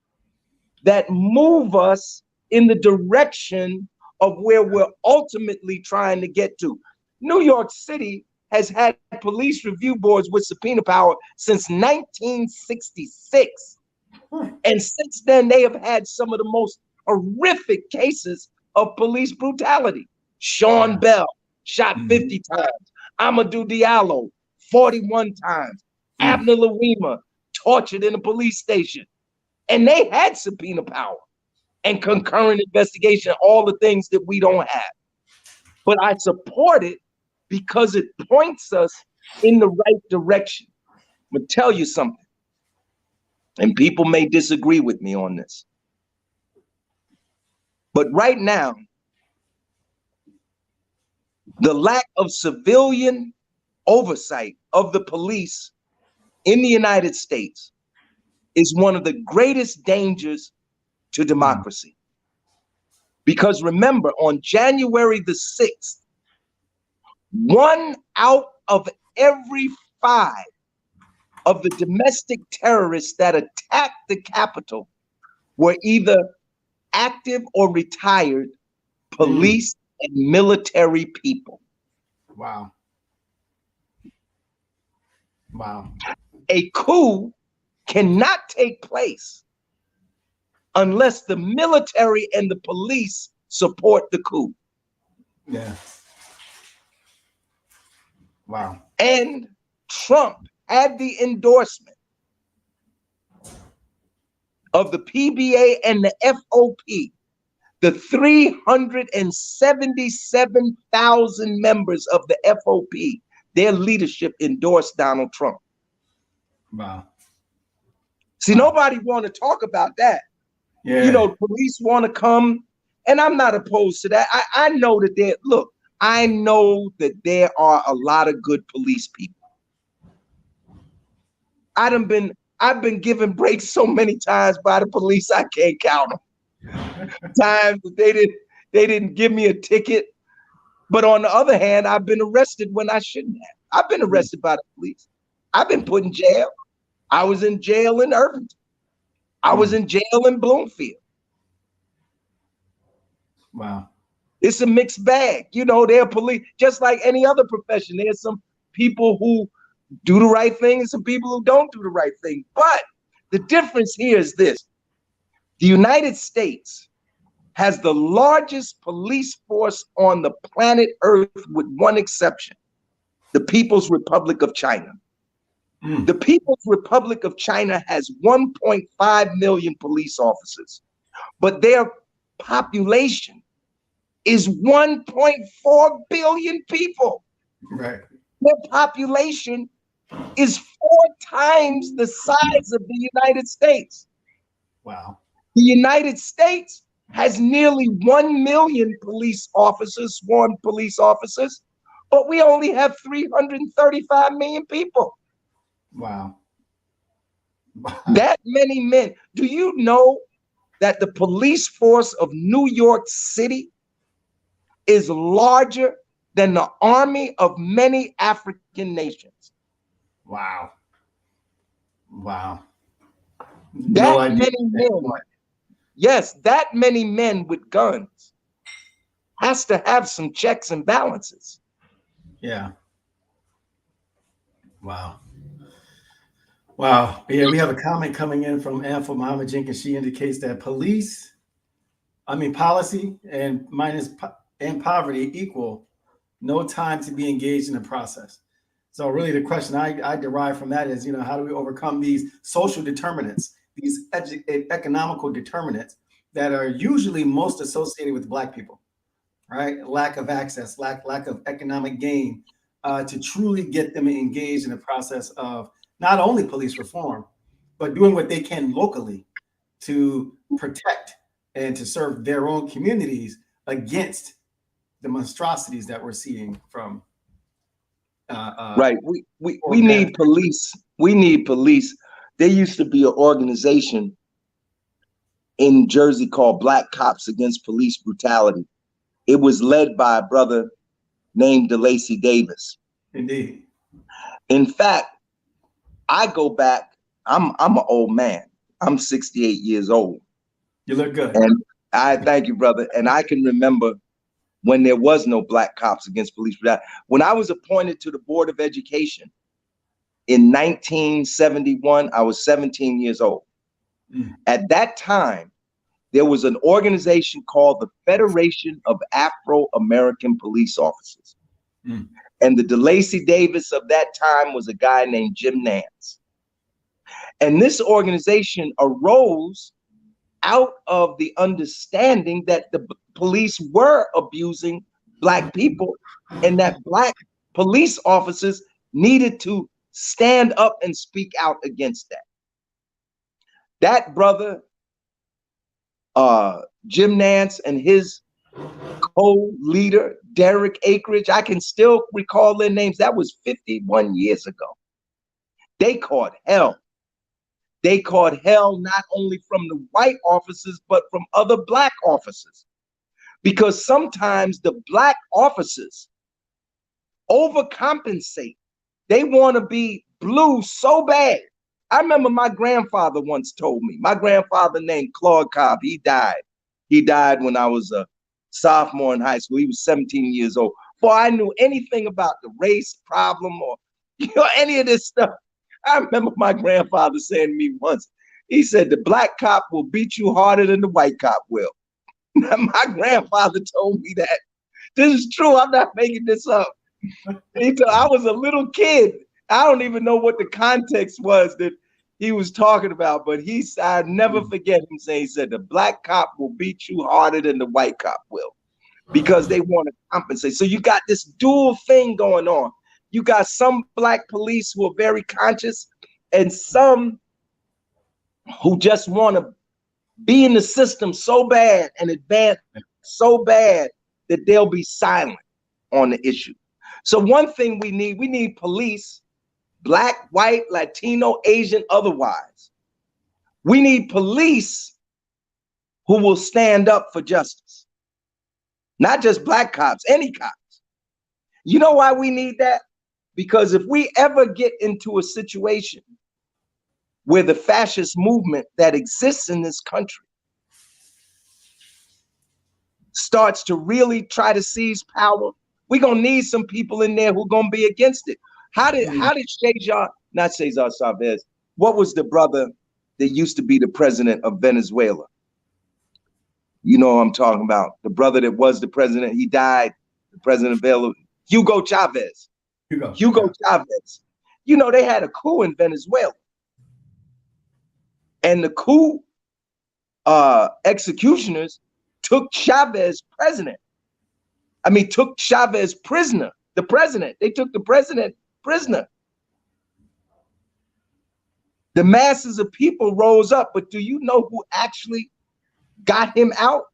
that move us in the direction of where we're ultimately trying to get to. New York City has had police review boards with subpoena power since 1966. And since then, they have had some of the most horrific cases of police brutality. Sean Bell shot 50 times. Amadou Diallo, 41 times. Abner Louima, tortured in a police station. And they had subpoena power and concurrent investigation, all the things that we don't have. But I support it because it points us in the right direction. I'm gonna tell you something, and people may disagree with me on this. But right now, the lack of civilian oversight of the police in the United States is one of the greatest dangers to democracy. Because remember, on January the 6th, 1 out of every 5 of the domestic terrorists that attacked the Capitol were either active or retired police and military people. Wow. Wow. A coup cannot take place unless the military and the police support the coup. Yeah. Wow. And Trump had the endorsement of the PBA and the FOP, the 377,000 members of the FOP, their leadership endorsed Donald Trump. Wow. See, nobody want to talk about that. Yeah. You know, police want to come, and I'm not opposed to that. I know that I know that there are a lot of good police people. I've been given breaks so many times by the police, I can't count them. Times that they didn't give me a ticket. But on the other hand, I've been arrested when I shouldn't have. I've been arrested by the police. I've been put in jail. I was in jail in Irvington. I was in jail in Bloomfield. Wow. It's a mixed bag. You know, they're police, just like any other profession. There's some people who do the right thing and some people who don't do the right thing. But the difference here is this. The United States has the largest police force on the planet Earth with one exception, the People's Republic of China. The People's Republic of China has 1.5 million police officers, but their population is 1.4 billion people. Right. Their population is 4 times the size of the United States. Wow. The United States has nearly 1 million police officers, sworn police officers, but we only have 335 million people. Wow. That many men. Do you know that the police force of New York City is larger than the army of many African nations? Wow. Wow. That many men. Yes, that many men with guns has to have some checks and balances. Yeah. Wow. Wow. Yeah, we have a comment coming in from Anfa Muhammad Jenkins. She indicates that policy and poverty equal no time to be engaged in the process. So really the question I derive from that is, how do we overcome these social determinants, these economical determinants that are usually most associated with Black people, right? Lack of access, lack of economic gain, to truly get them engaged in the process of not only police reform, but doing what they can locally to protect and to serve their own communities against the monstrosities that we're seeing from. Right. We need police. We need police. There used to be an organization in Jersey called Black Cops Against Police Brutality. It was led by a brother named DeLacy Davis. Indeed. In fact, I go back, I'm an old man. I'm 68 years old. You look good. And I thank you, brother. And I can remember when there was no Black Cops Against Police Brutality. When I was appointed to the Board of Education in 1971, I was 17 years old. At that time, there was an organization called the Federation of Afro-American Police Officers. And the DeLacy Davis of that time was a guy named Jim Nance. And this organization arose out of the understanding that the police were abusing Black people and that Black police officers needed to stand up and speak out against that. That brother, Jim Nance, and his co-leader, Derek Akridge, I can still recall their names. That was 51 years ago. They caught hell. They caught hell not only from the white officers, but from other Black officers. Because sometimes the Black officers overcompensate. They want to be blue so bad. I remember my grandfather once told me, my grandfather named Claude Cobb, he died. He died when I was a sophomore in high school. He was 17 years old. Before I knew anything about the race problem or any of this stuff, I remember my grandfather saying to me once, he said, the Black cop will beat you harder than the white cop will. My grandfather told me that. This is true. I'm not making this up. I was a little kid. I don't even know what the context was that he was talking about, but I never forget him saying, he said, the Black cop will beat you harder than the white cop will, because they want to compensate. So you got this dual thing going on. You got some Black police who are very conscious and some who just want to be in the system so bad and advance so bad that they'll be silent on the issue. So one thing we need police, Black, white, Latino, Asian, otherwise. We need police who will stand up for justice. Not just Black cops, any cops. You know why we need that? Because if we ever get into a situation where the fascist movement that exists in this country starts to really try to seize power, we're gonna need some people in there who are gonna be against it. How did Cesar Chavez, what was the brother that used to be the president of Venezuela? You know what I'm talking about. The brother that was the president, he died, the president of Venezuela, Hugo Chavez. Hugo Chavez. You know, they had a coup in Venezuela. And the coup executioners took Chavez prisoner. The president. They took the president prisoner. The masses of people rose up, but do you know who actually got him out?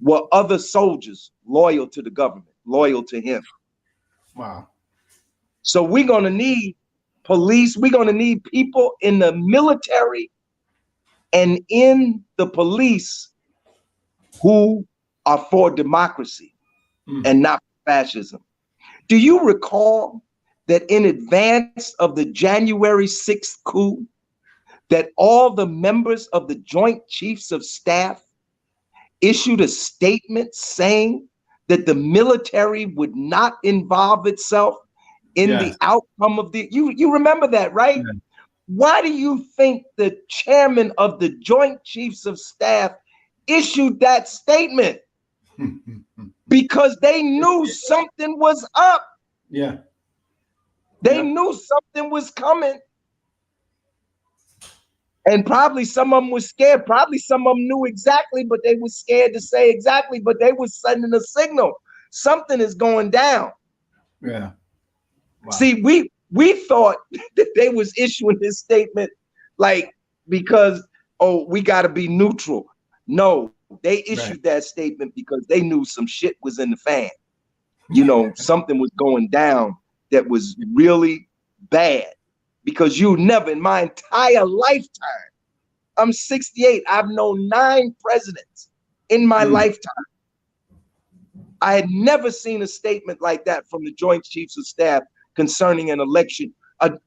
Were other soldiers loyal to the government, loyal to him. Wow. So we're gonna need police, we're gonna need people in the military and in the police who are for democracy and not fascism. Do you recall that in advance of the January 6th coup, that all the members of the Joint Chiefs of Staff issued a statement saying that the military would not involve itself in the outcome of the, you remember that, right? Yeah. Why do you think the chairman of the Joint Chiefs of Staff issued that statement? Because they knew something was up. Yeah. They knew something was coming. And probably some of them were scared. Probably some of them knew exactly, but they were scared to say exactly, but they were sending a signal. Something is going down. Yeah. Wow. See, we thought that they was issuing this statement like because, oh, we got to be neutral. No, they issued that statement because they knew some shit was in the fan. You know, something was going down that was really bad. Because you never, in my entire lifetime, I'm 68, I've known 9 presidents in my lifetime. I had never seen a statement like that from the Joint Chiefs of Staff concerning an election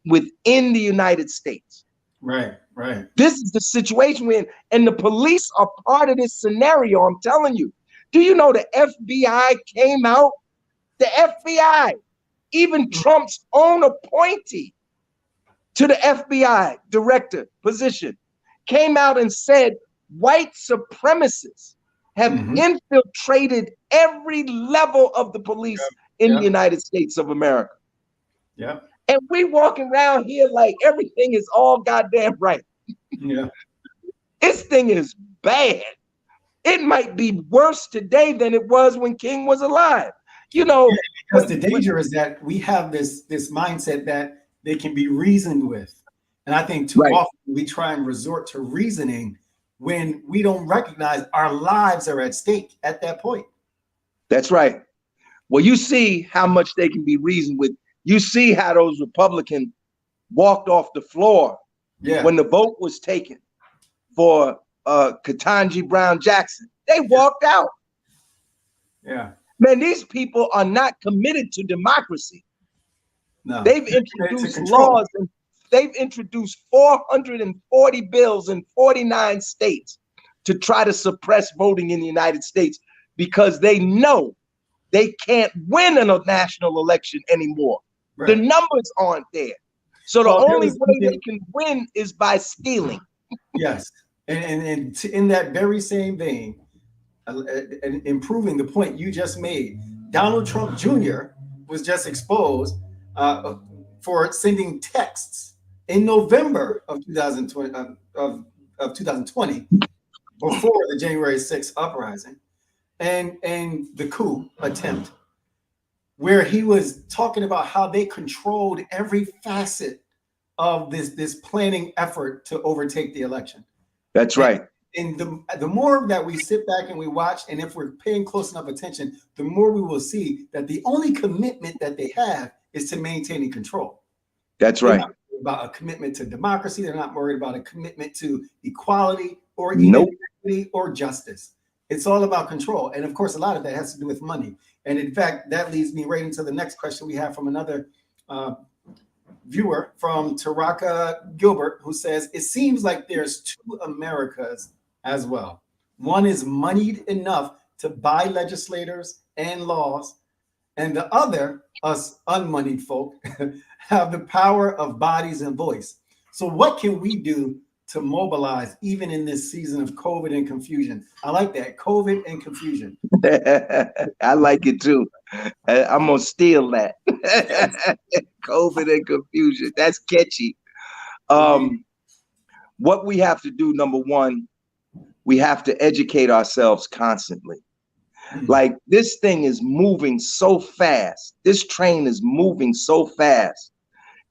within the United States. Right. This is the situation we're in, and the police are part of this scenario, I'm telling you. Do you know the FBI came out? The FBI, even Trump's own appointee to the FBI director position, came out and said white supremacists have infiltrated every level of the police in the United States of America. Yeah. And we walking around here like everything is all goddamn right. Yeah. This thing is bad. It might be worse today than it was when King was alive. You know, because the danger is that we have this mindset that they can be reasoned with. And I think too often we try and resort to reasoning when we don't recognize our lives are at stake at that point. That's right. Well, you see how much they can be reasoned with. You see how those Republicans walked off the floor when the vote was taken for Ketanji Brown Jackson. They walked out. Yeah. Man, these people are not committed to democracy. No. They've introduced laws and they've introduced 440 bills in 49 states to try to suppress voting in the United States because they know they can't win in a national election anymore. Right. The numbers aren't there. So the only way they can win is by stealing. Yes. And in that very same vein, and improving the point you just made, Donald Trump Jr. was just exposed for sending texts in November of 2020 of 2020 before the January 6th uprising and the coup attempt, where he was talking about how they controlled every facet of this planning effort to overtake the election. That's right. And the more that we sit back and we watch, and if we're paying close enough attention, the more we will see that the only commitment that they have is to maintaining control. That's They're right. not worried about a commitment to democracy. They're not worried about a commitment to equality or Nope. even equity or justice. It's all about control. And of course, a lot of that has to do with money. And in fact, that leads me right into the next question we have from another viewer, from Taraka Gilbert, who says, it seems like there's two Americas as well. One is moneyed enough to buy legislators and laws, and the other, us unmoneyed folk, have the power of bodies and voice. So what can we do to mobilize even in this season of COVID and confusion? I like that, COVID and confusion. I like it too. I'm gonna steal that. COVID and confusion. That's catchy. What we have to do, number one, we have to educate ourselves constantly. Like, this thing is moving so fast. This train is moving so fast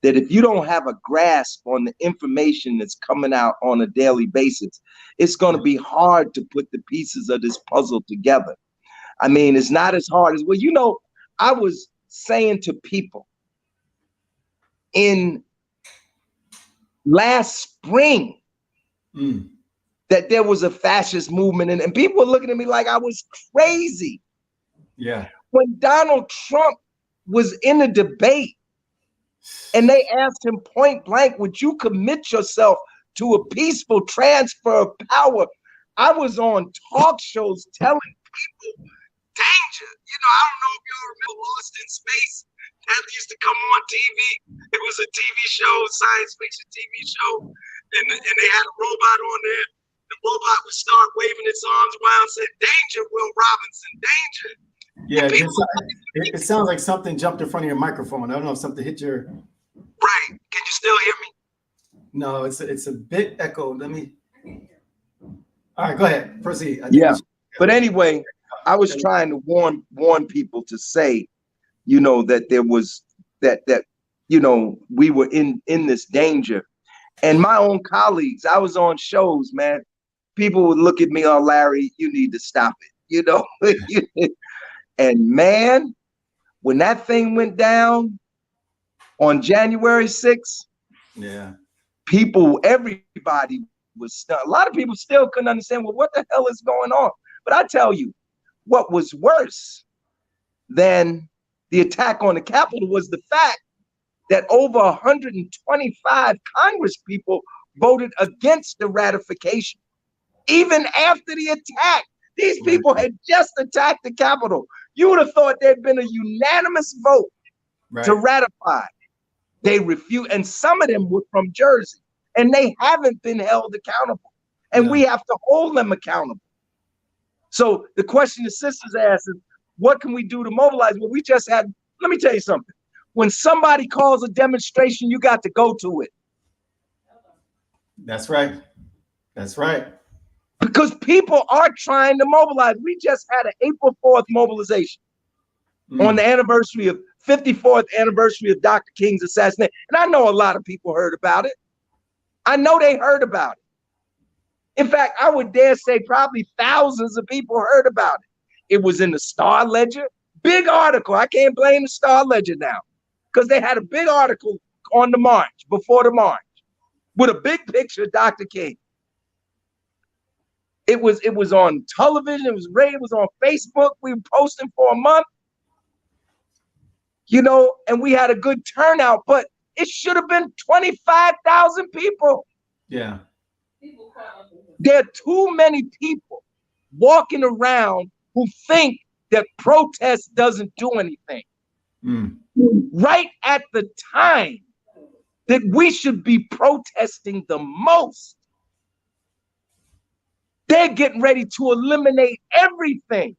that if you don't have a grasp on the information that's coming out on a daily basis, it's going to be hard to put the pieces of this puzzle together. I mean, it's not as hard as, well, you know, I was saying to people in last spring that there was a fascist movement, and people were looking at me like I was crazy. Yeah. When Donald Trump was in a debate and they asked him point blank, would you commit yourself to a peaceful transfer of power? I was on talk shows telling people, danger. You know, I don't know if y'all remember Lost in Space. That used to come on TV. It was a TV show, science fiction TV show. And they had a robot on there. The robot would start waving its arms around and say, danger, Will Robinson, danger. Yeah, it sounds like something jumped in front of your microphone. I don't know if something hit your... Right. Can you still hear me? No, it's a bit echoed. Let me... All right, go ahead. Proceed. Yeah. But anyway, I was trying to warn people to say, you know, that there was that you know, we were in this danger. And my own colleagues, I was on shows, man. People would look at me, oh, Larry, you need to stop it, you know. And man, when that thing went down on January 6th, yeah, everybody was stunned. A lot of people still couldn't understand, well, what the hell is going on? But I tell you, what was worse than the attack on the Capitol was the fact that over 125 Congress people voted against the ratification. Even after the attack, these people had just attacked the Capitol. You would have thought there'd been a unanimous vote to ratify. They refused, and some of them were from Jersey, and they haven't been held accountable. And we have to hold them accountable. So the question the sisters asked is, what can we do to mobilize? Well, we just had, let me tell you something. When somebody calls a demonstration, you got to go to it. That's right. That's right. Because people are trying to mobilize. We just had an April 4th mobilization on the anniversary of 54th anniversary of Dr. King's assassination. And I know a lot of people heard about it. I know they heard about it. In fact, I would dare say probably thousands of people heard about it. It was in the Star Ledger, big article. I can't blame the Star Ledger now because they had a big article on the march, before the march, with a big picture of Dr. King. It was on television, it was radio, it was on Facebook. We were posting for a month, you know, and we had a good turnout, but it should have been 25,000 people. Yeah. There are too many people walking around who think that protest doesn't do anything. Right at the time that we should be protesting the most, they're getting ready to eliminate everything.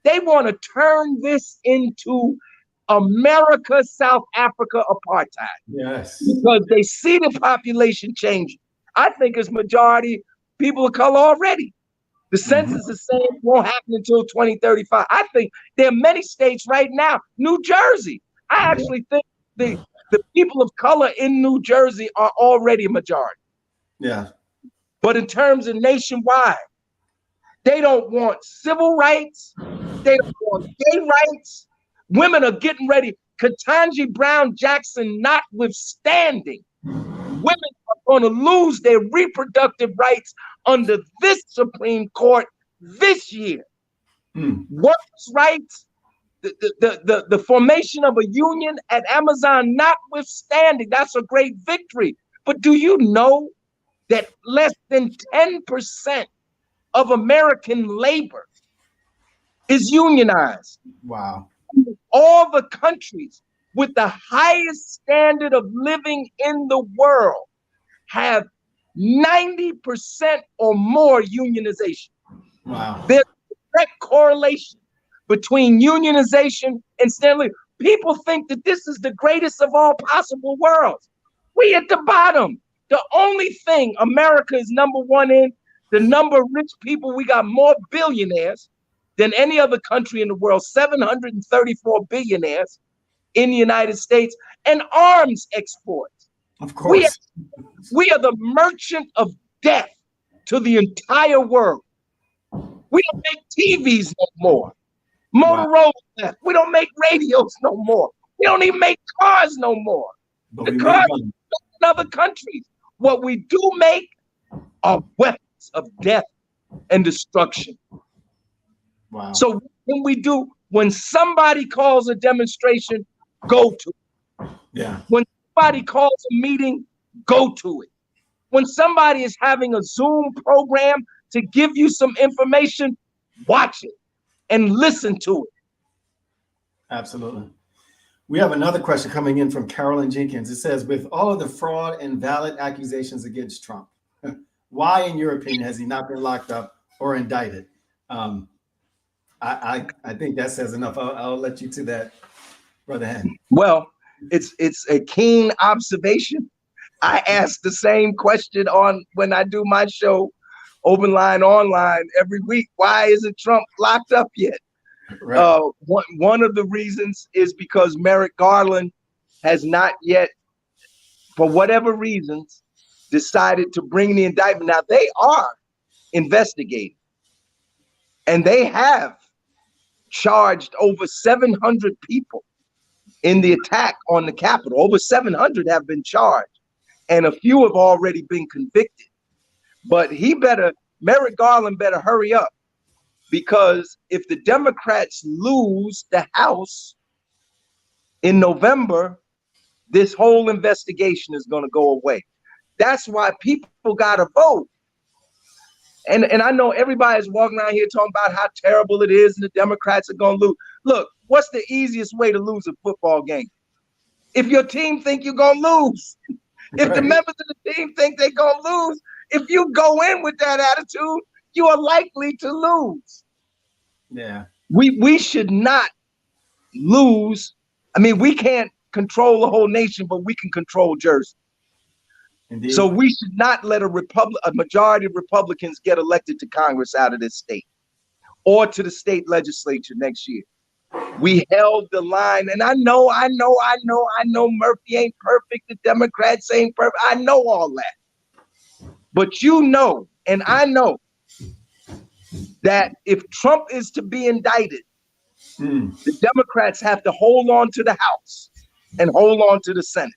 They want to turn this into America, South Africa apartheid. Yes. Because they see the population changing. I think it's majority people of color already. The census is saying it won't happen until 2035. I think there are many states right now, New Jersey. I actually think The people of color in New Jersey are already a majority. Yeah. But in terms of nationwide, they don't want civil rights. They don't want gay rights. Women are getting ready. Ketanji Brown Jackson notwithstanding, women are going to lose their reproductive rights under this Supreme Court this year. Workers' rights, the formation of a union at Amazon notwithstanding, that's a great victory. But do you know that less than 10% of American labor is unionized? Wow. All the countries with the highest standard of living in the world have 90% or more unionization. Wow. There's a direct correlation between unionization and standard. People think that this is the greatest of all possible worlds. We at the bottom. The only thing America is number one in, the number of rich people, we got more billionaires than any other country in the world, 734 billionaires in the United States, and arms exports. Of course. We are the merchant of death to the entire world. We don't make TVs no more. Motorola, wow. We don't make radios no more. We don't even make cars no more. But the cars in other countries. What we do make are weapons of death and destruction. Wow. So what can we do when somebody calls a demonstration? Go to it. Yeah. When somebody calls a meeting, go to it. When somebody is having a Zoom program to give you some information, watch it and listen to it. Absolutely. We have another question coming in from Carolyn Jenkins. It says, with all of the fraud and valid accusations against Trump, why, in your opinion, has he not been locked up or indicted? I think that says enough. I'll let you to that, Brother Hamm. Well, it's a keen observation. I ask the same question when I do my show, Open Line Online, every week. Why isn't Trump locked up yet? Right. One of the reasons is because Merrick Garland has not yet, for whatever reasons, decided to bring the indictment. Now, they are investigating, and they have charged over 700 people in the attack on the Capitol. Over 700 have been charged, and a few have already been convicted. But Merrick Garland better hurry up, because if the Democrats lose the House in November, this whole investigation is going to go away. That's why people got to vote. And I know everybody's walking around here talking about how terrible it is and the Democrats are going to lose. Look, what's the easiest way to lose a football game? If your team think you're going to lose, if the members of the team think they're going to lose, if you go in with that attitude, you are likely to lose. Yeah. We should not lose. I mean, we can't control the whole nation, but we can control Jersey. Indeed. So we should not let a majority of Republicans get elected to Congress out of this state or to the state legislature next year. We held the line, and I know Murphy ain't perfect. The Democrats ain't perfect. I know all that. But you know, and I know that if Trump is to be indicted, the Democrats have to hold on to the House and hold on to the Senate.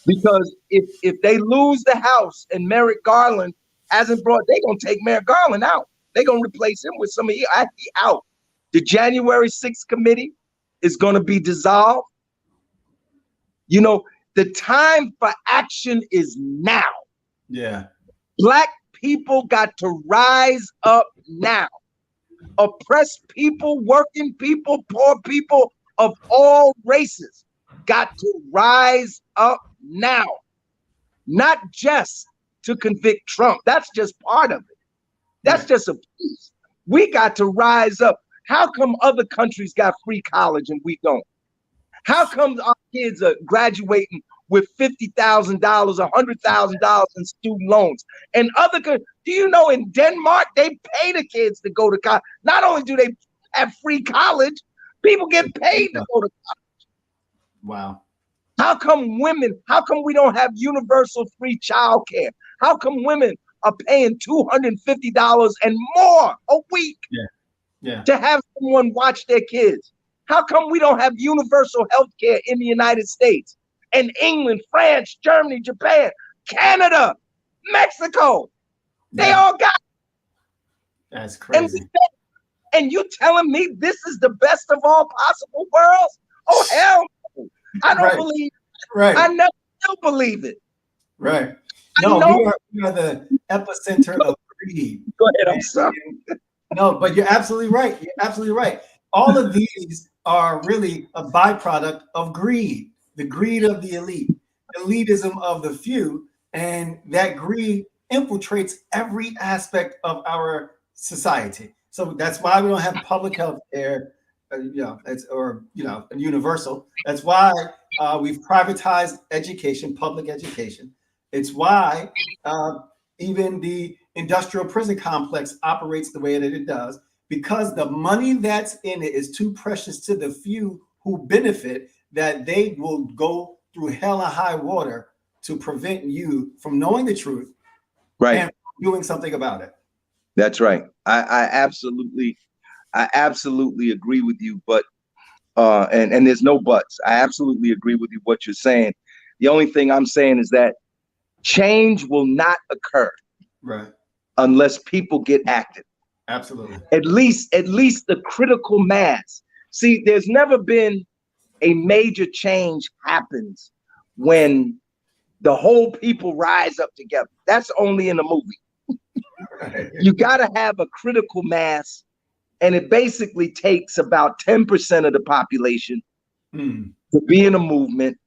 Because if they lose the House and Merrick Garland hasn't they're going to take Merrick Garland out. They're going to replace him with somebody out. The January 6th committee is going to be dissolved. You know, the time for action is now. Yeah. Black people got to rise up now. Oppressed people, working people, poor people of all races got to rise up now. Not just to convict Trump. That's just part of it. That's just a piece. We got to rise up. How come other countries got free college and we don't? How come our kids are graduating with $50,000, $100,000 in student loans? And do you know in Denmark, they pay the kids to go to college. Not only do they have free college, people get paid to go to college. Wow. How come we don't have universal free childcare? How come women are paying $250 and more a week Yeah. Yeah. to have someone watch their kids? How come we don't have universal health care in the United States and England, France, Germany, Japan, Canada, Mexico? They Yeah. all got That's and crazy. and you telling me this is the best of all possible worlds? Oh hell no. I don't Right. believe I Right. never will believe it. Right. I No, know. we are the epicenter of greed. Go ahead, I'm And, sorry. no, but you're absolutely right. You're absolutely right. All of these are really a byproduct of greed, the greed of the elite, elitism of the few, and that greed infiltrates every aspect of our society. So that's why we don't have public health care, universal. That's why we've privatized education, public education. It's why uh, even the industrial prison complex operates the way that it does, because the money that's in it is too precious to the few who benefit, that they will go through hell and high water to prevent you from knowing the truth Right. and doing something about it. That's right. I absolutely agree with you, but and there's no buts. I absolutely agree with you what you're saying. The only thing I'm saying is that change will not occur Right. unless people get active. Absolutely. At least the critical mass. See, there's never been a major change happens when the whole people rise up together. That's only in a movie. Right. You got to have a critical mass, and it basically takes about 10% of the population to be in a movement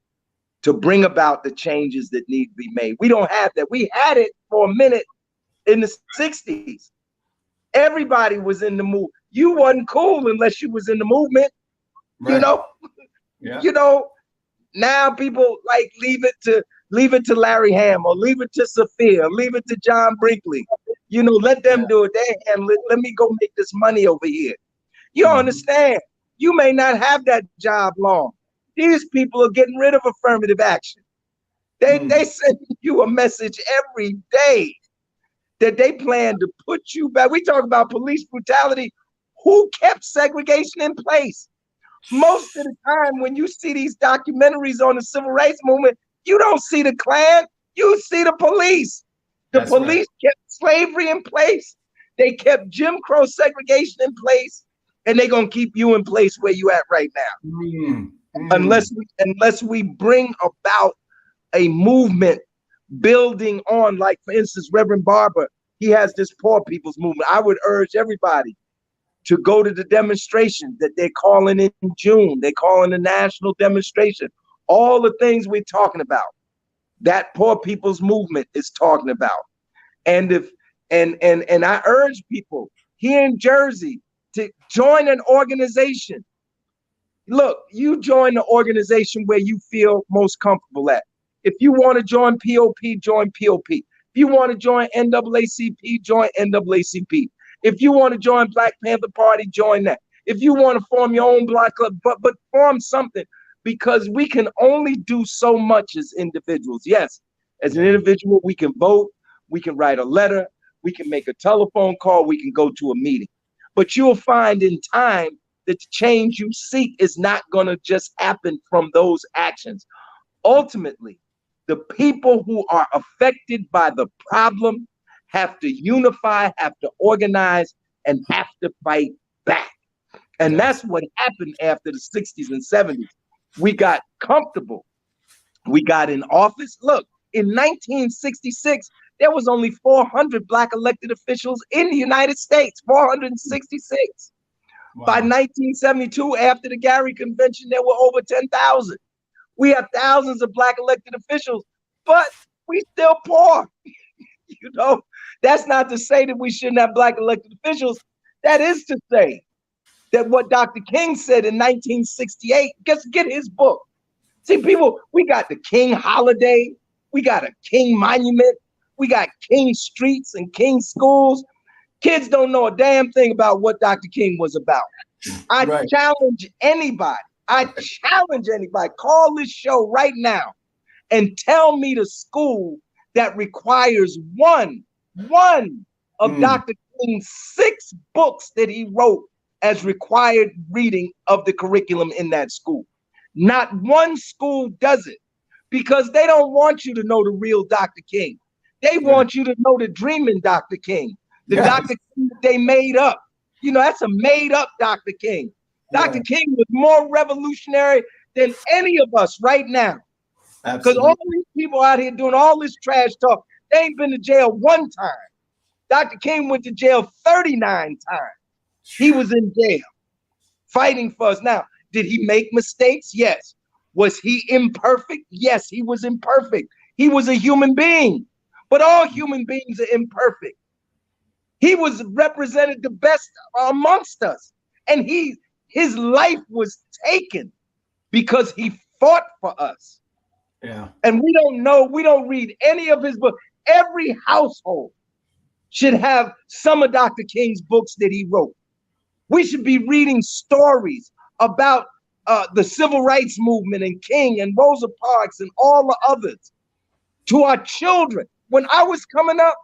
to bring about the changes that need to be made. We don't have that. We had it for a minute in the 60s. Everybody was in the move. You wasn't cool unless you was in the movement. Right. You know, Yeah. now people like leave it to Larry Hamm, or leave it to Sophia, or leave it to John Brinkley. Let them do it. Let me go make this money over here. You don't understand. You may not have that job long. These people are getting rid of affirmative action. They send you a message every day that they plan to put you back. We talk about police brutality. Who kept segregation in place? Most of the time when you see these documentaries on the civil rights movement, you don't see the Klan, you see the police. The police kept slavery in place. They kept Jim Crow segregation in place, and they're gonna keep you in place where you at right now. Unless we bring about a movement building on, like for instance, Reverend Barber, he has this poor people's movement. I would urge everybody to go to the demonstration that they're calling in June. They're calling the national demonstration. All the things we're talking about, that poor people's movement is talking about. And I urge people here in Jersey to join an organization. Look, you join the organization where you feel most comfortable at. If you want to join POP, join POP. If you want to join NAACP, join NAACP. If you want to join Black Panther Party, join that. If you want to form your own Black club, but form something, because we can only do so much as individuals. Yes, as an individual, we can vote, we can write a letter, we can make a telephone call, we can go to a meeting. But you'll find in time that the change you seek is not going to just happen from those actions. Ultimately, the people who are affected by the problem have to unify, have to organize, and have to fight back. And that's what happened after the 60s and 70s. We got comfortable. We got in office. Look, in 1966, there was only 400 Black elected officials in the United States, 466. Wow. By 1972, after the Gary Convention, there were over 10,000. We have thousands of Black elected officials, but we still poor. That's not to say that we shouldn't have Black elected officials. That is to say that what Dr. King said in 1968, just get his book. See, people, we got the King holiday, we got a King monument, we got King streets and King schools. Kids don't know a damn thing about what Dr. King was about. I challenge anybody I challenge anybody, call this show right now and tell me the school that requires one of Dr. King's 6 books that he wrote as required reading of the curriculum in that school. Not one school does it, because they don't want you to know the real Dr. King. They want you to know the dreaming Dr. King, the Dr. King that they made up. You know, that's a made up Dr. King. Dr. King was more revolutionary than any of us right now. Because all these people out here doing all this trash talk, they ain't been to jail one time. Dr. King went to jail 39 times. He was in jail fighting for us. Now, did he make mistakes? Yes. Was he imperfect? Yes, he was imperfect. He was a human being, but all human beings are imperfect. He was represented the best amongst us, and his life was taken because he fought for us. Yeah. And we don't know, we don't read any of his books. Every household should have some of Dr. King's books that he wrote. We should be reading stories about the civil rights movement and King and Rosa Parks and all the others to our children. When I was coming up,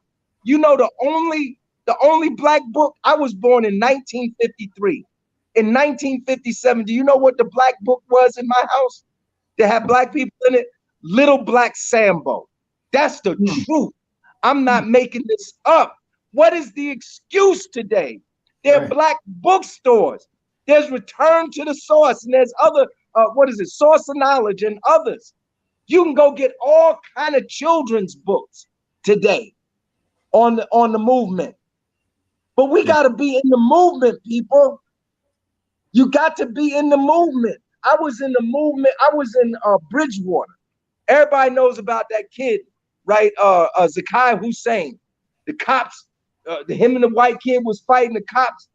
you know, the only black book, I was born in 1953. In 1957, do you know what the black book was in my house that had black people in it? Little Black Sambo. That's the truth. I'm not making this up. What is the excuse today? There are black bookstores. There's Return to the Source, and there's other, Source of Knowledge and others. You can go get all kind of children's books today on the movement. But we got to be in the movement, people. You got to be in the movement. I was in the movement. I was in Bridgewater. Everybody knows about that kid, right? Zakai Hussein. The cops, him and the white kid was fighting. The cops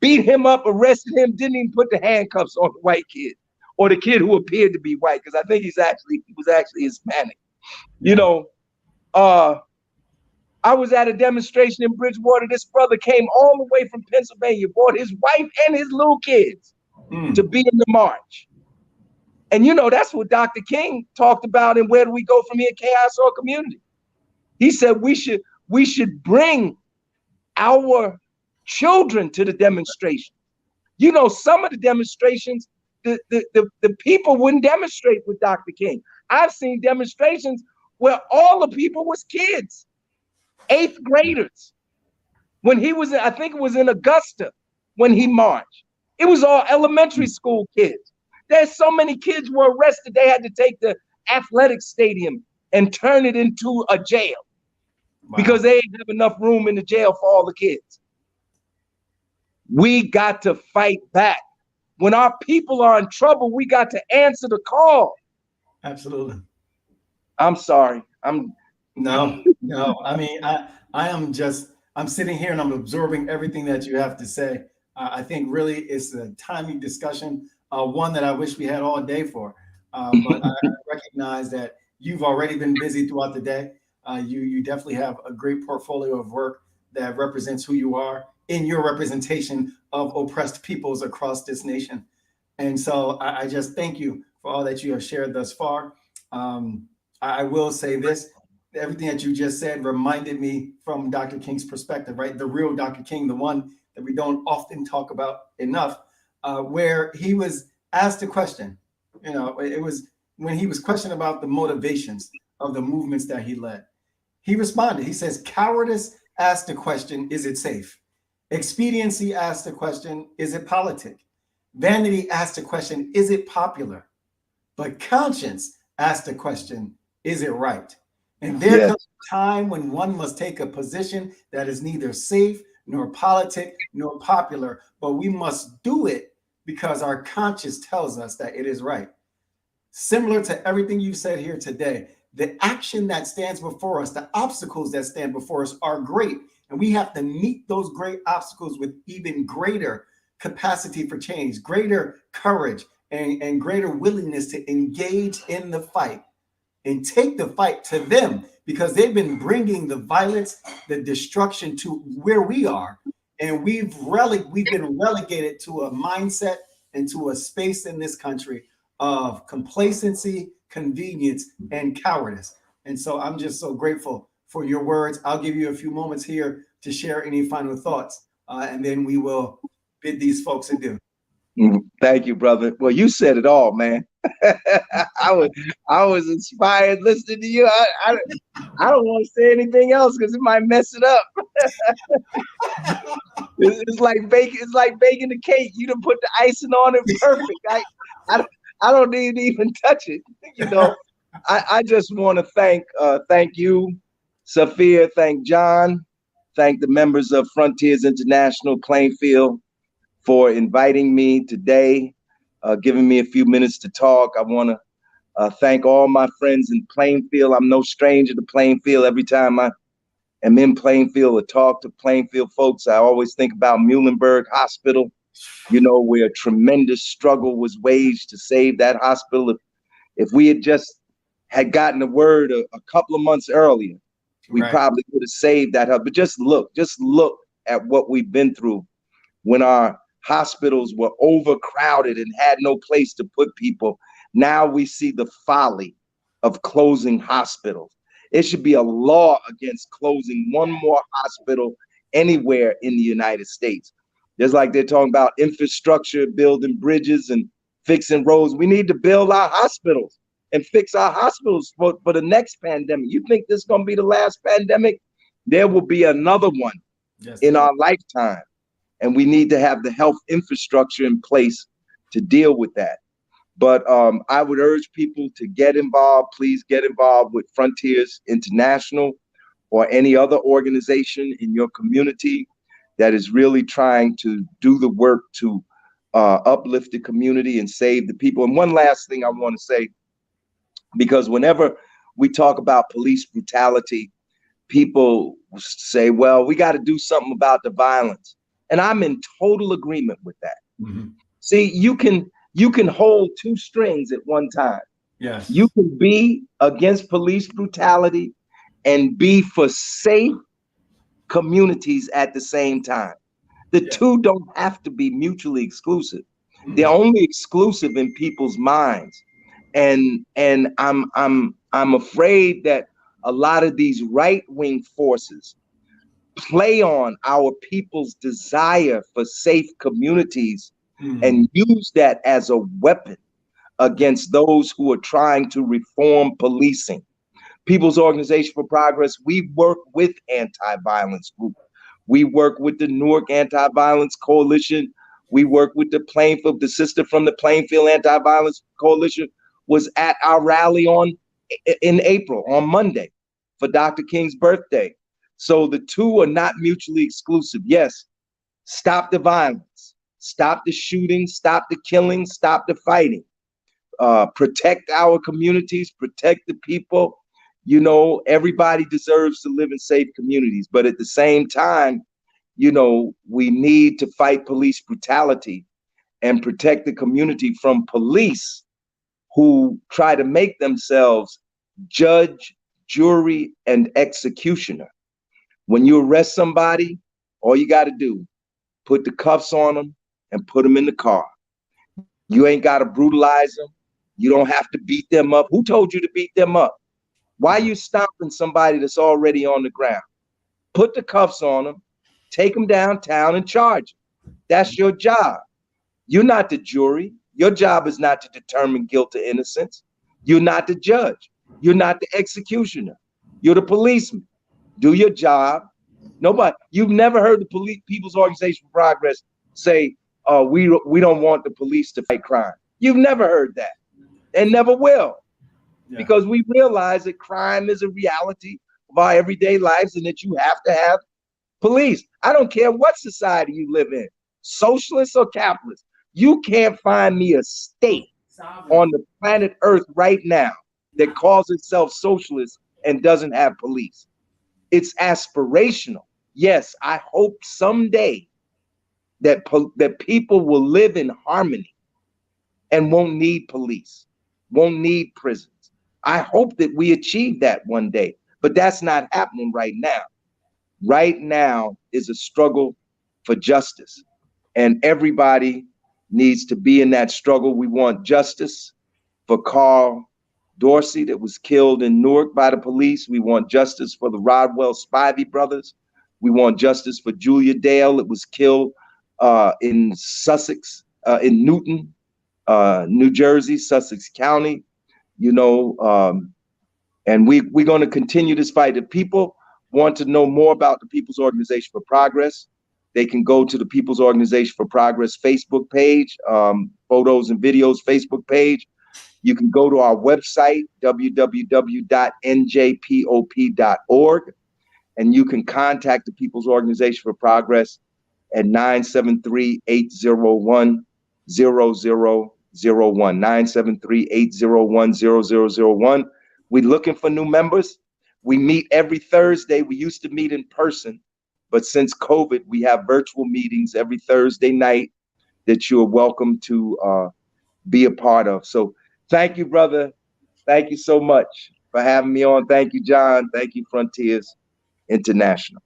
beat him up, arrested him, didn't even put the handcuffs on the white kid or the kid who appeared to be white, because I think he was actually Hispanic. You know, I was at a demonstration in Bridgewater. This brother came all the way from Pennsylvania, brought his wife and his little kids to be in the march. And you know, that's what Dr. King talked about in Where Do We Go From Here, Chaos or Community. He said we should bring our children to the demonstration. You know, some of the demonstrations, the people wouldn't demonstrate with Dr. King. I've seen demonstrations where all the people was kids, 8th graders. When he was, I think it was in Augusta when he marched. It was all elementary school kids. There's so many kids were arrested, they had to take the athletic stadium and turn it into a jail because they didn't have enough room in the jail for all the kids. We got to fight back. When our people are in trouble, we got to answer the call. Absolutely. I'm sorry. No. I mean, I'm sitting here and I'm absorbing everything that you have to say. I think really it's a timely discussion, one that I wish we had all day for. But I recognize that you've already been busy throughout the day. You definitely have a great portfolio of work that represents who you are in your representation of oppressed peoples across this nation. And so I just thank you for all that you have shared thus far. I will say this, everything that you just said reminded me from Dr. King's perspective, right? The real Dr. King, the one that we don't often talk about enough, where he was asked a question. You know, it was when he was questioned about the motivations of the movements that he led. He responded, he says, cowardice asked the question, is it safe? Expediency asked the question, is it politic? Vanity asked the question, is it popular? But conscience asked the question, is it right? And there comes a time when one must take a position that is neither safe, nor politic, nor popular, but we must do it because our conscience tells us that it is right. Similar to everything you said here today, the action that stands before us, the obstacles that stand before us are great. And we have to meet those great obstacles with even greater capacity for change, greater courage, and greater willingness to engage in the fight and take the fight to them, because they've been bringing the violence, the destruction to where we are. And we've been relegated to a mindset into a space in this country of complacency, convenience, and cowardice. And so I'm just so grateful for your words. I'll give you a few moments here to share any final thoughts, and then we will bid these folks adieu. Thank you, brother. Well, you said it all, man. I was I was inspired listening to you. I don't want to say anything else because it might mess it up. It's like baking. It's like baking the cake. You done put the icing on it perfect. I, I don't need to even touch it. You know, I just want to thank you, Sophia. Thank John. Thank the members of Frontiers International Plainfield for inviting me today, giving me a few minutes to talk. I want to thank all my friends in Plainfield. I'm no stranger to Plainfield. Every time I am in Plainfield or talk to Plainfield folks, I always think about Muhlenberg Hospital, you know, where a tremendous struggle was waged to save that hospital. If we had just had gotten the word a couple of months earlier, we probably would have saved that hub. But just look at what we've been through when our hospitals were overcrowded and had no place to put people. Now we see the folly of closing hospitals. It should be a law against closing one more hospital anywhere in the United States. Just like they're talking about infrastructure, building bridges and fixing roads. We need to build our hospitals and fix our hospitals for the next pandemic. You think this is going to be the last pandemic? There will be another one in our lifetime. And we need to have the health infrastructure in place to deal with that. But I would urge people to get involved. Please get involved with Frontiers International or any other organization in your community that is really trying to do the work to uplift the community and save the people. And one last thing I want to say, because whenever we talk about police brutality, people say, well, we got to do something about the violence. And I'm in total agreement with that. Mm-hmm. See, you can hold two strings at one time. Yes. You can be against police brutality and be for safe communities at the same time. The two don't have to be mutually exclusive. Mm-hmm. They're only exclusive in people's minds. And I'm afraid that a lot of these right-wing forces play on our people's desire for safe communities and use that as a weapon against those who are trying to reform policing. People's Organization for Progress, we work with anti-violence groups. We work with the Newark Anti-Violence Coalition. We work with the sister from the Plainfield Anti-Violence Coalition was at our rally in April, on Monday, for Dr. King's birthday. So the two are not mutually exclusive. Yes, stop the violence, stop the shooting, stop the killing, stop the fighting, protect our communities, protect the people. You know, everybody deserves to live in safe communities. But at the same time, you know, we need to fight police brutality and protect the community from police who try to make themselves judge, jury, and executioner. When you arrest somebody, all you got to do, put the cuffs on them and put them in the car. You ain't got to brutalize them. You don't have to beat them up. Who told you to beat them up? Why are you stomping somebody that's already on the ground? Put the cuffs on them, take them downtown and charge them. That's your job. You're not the jury. Your job is not to determine guilt or innocence. You're not the judge. You're not the executioner. You're the policeman. Do your job. Nobody, you've never heard the People's Organization for Progress say, we don't want the police to fight crime. You've never heard that and never will. Yeah. Because we realize that crime is a reality of our everyday lives and that you have to have police. I don't care what society you live in, socialist or capitalist. You can't find me a state on the planet Earth right now that calls itself socialist and doesn't have police. It's aspirational. Yes, I hope someday that people will live in harmony and won't need police, won't need prisons. I hope that we achieve that one day, but that's not happening right now. Right now is a struggle for justice, and everybody needs to be in that struggle. We want justice for Carl Dorsey that was killed in Newark by the police. We want justice for the Rodwell Spivey brothers. We want justice for Julia Dale that was killed in Sussex, in Newton, New Jersey, Sussex County. And we're going to continue this fight. If people want to know more about the People's Organization for Progress, they can go to the People's Organization for Progress Facebook page, photos and videos Facebook page. You can go to our website, www.njpop.org, and you can contact the People's Organization for Progress at 973-801-0001, 973-801-0001. We're looking for new members. We meet every Thursday. We used to meet in person, but since COVID, we have virtual meetings every Thursday night that you're welcome to be a part of. So thank you, brother. Thank you so much for having me on. Thank you, John. Thank you, Frontiers International.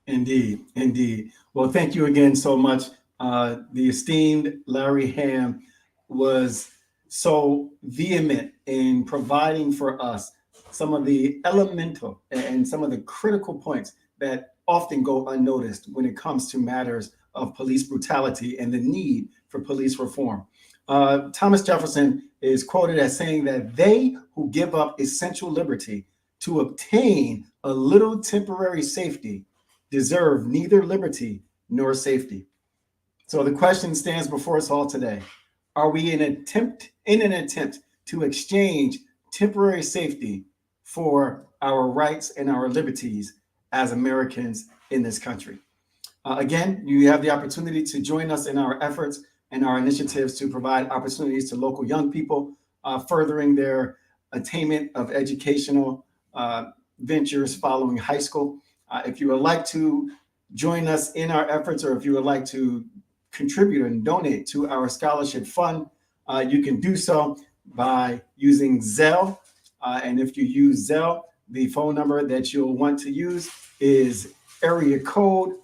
Indeed, indeed. Well, thank you again so much. The esteemed Larry Hamm was so vehement in providing for us some of the elemental and some of the critical points that often go unnoticed when it comes to matters of police brutality and the need for police reform. Thomas Jefferson is quoted as saying that they who give up essential liberty to obtain a little temporary safety deserve neither liberty nor safety. So the question stands before us all today. Are we in an attempt to exchange temporary safety for our rights and our liberties as Americans in this country? Again, you have the opportunity to join us in our efforts and our initiatives to provide opportunities to local young people, furthering their attainment of educational ventures following high school. If you would like to join us in our efforts, or if you would like to contribute and donate to our scholarship fund, you can do so by using Zelle. And if you use Zelle, the phone number that you'll want to use is area code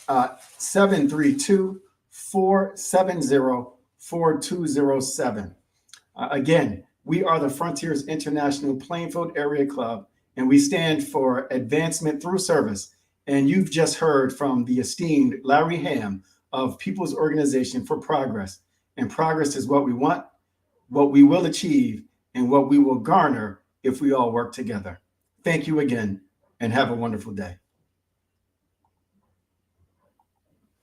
732-470-4207. Again, we are the Frontiers International Plainfield Area Club, and we stand for advancement through service. And you've just heard from the esteemed Larry Hamm of People's Organization for Progress. And progress is what we want, what we will achieve, and what we will garner if we all work together. Thank you again, and have a wonderful day.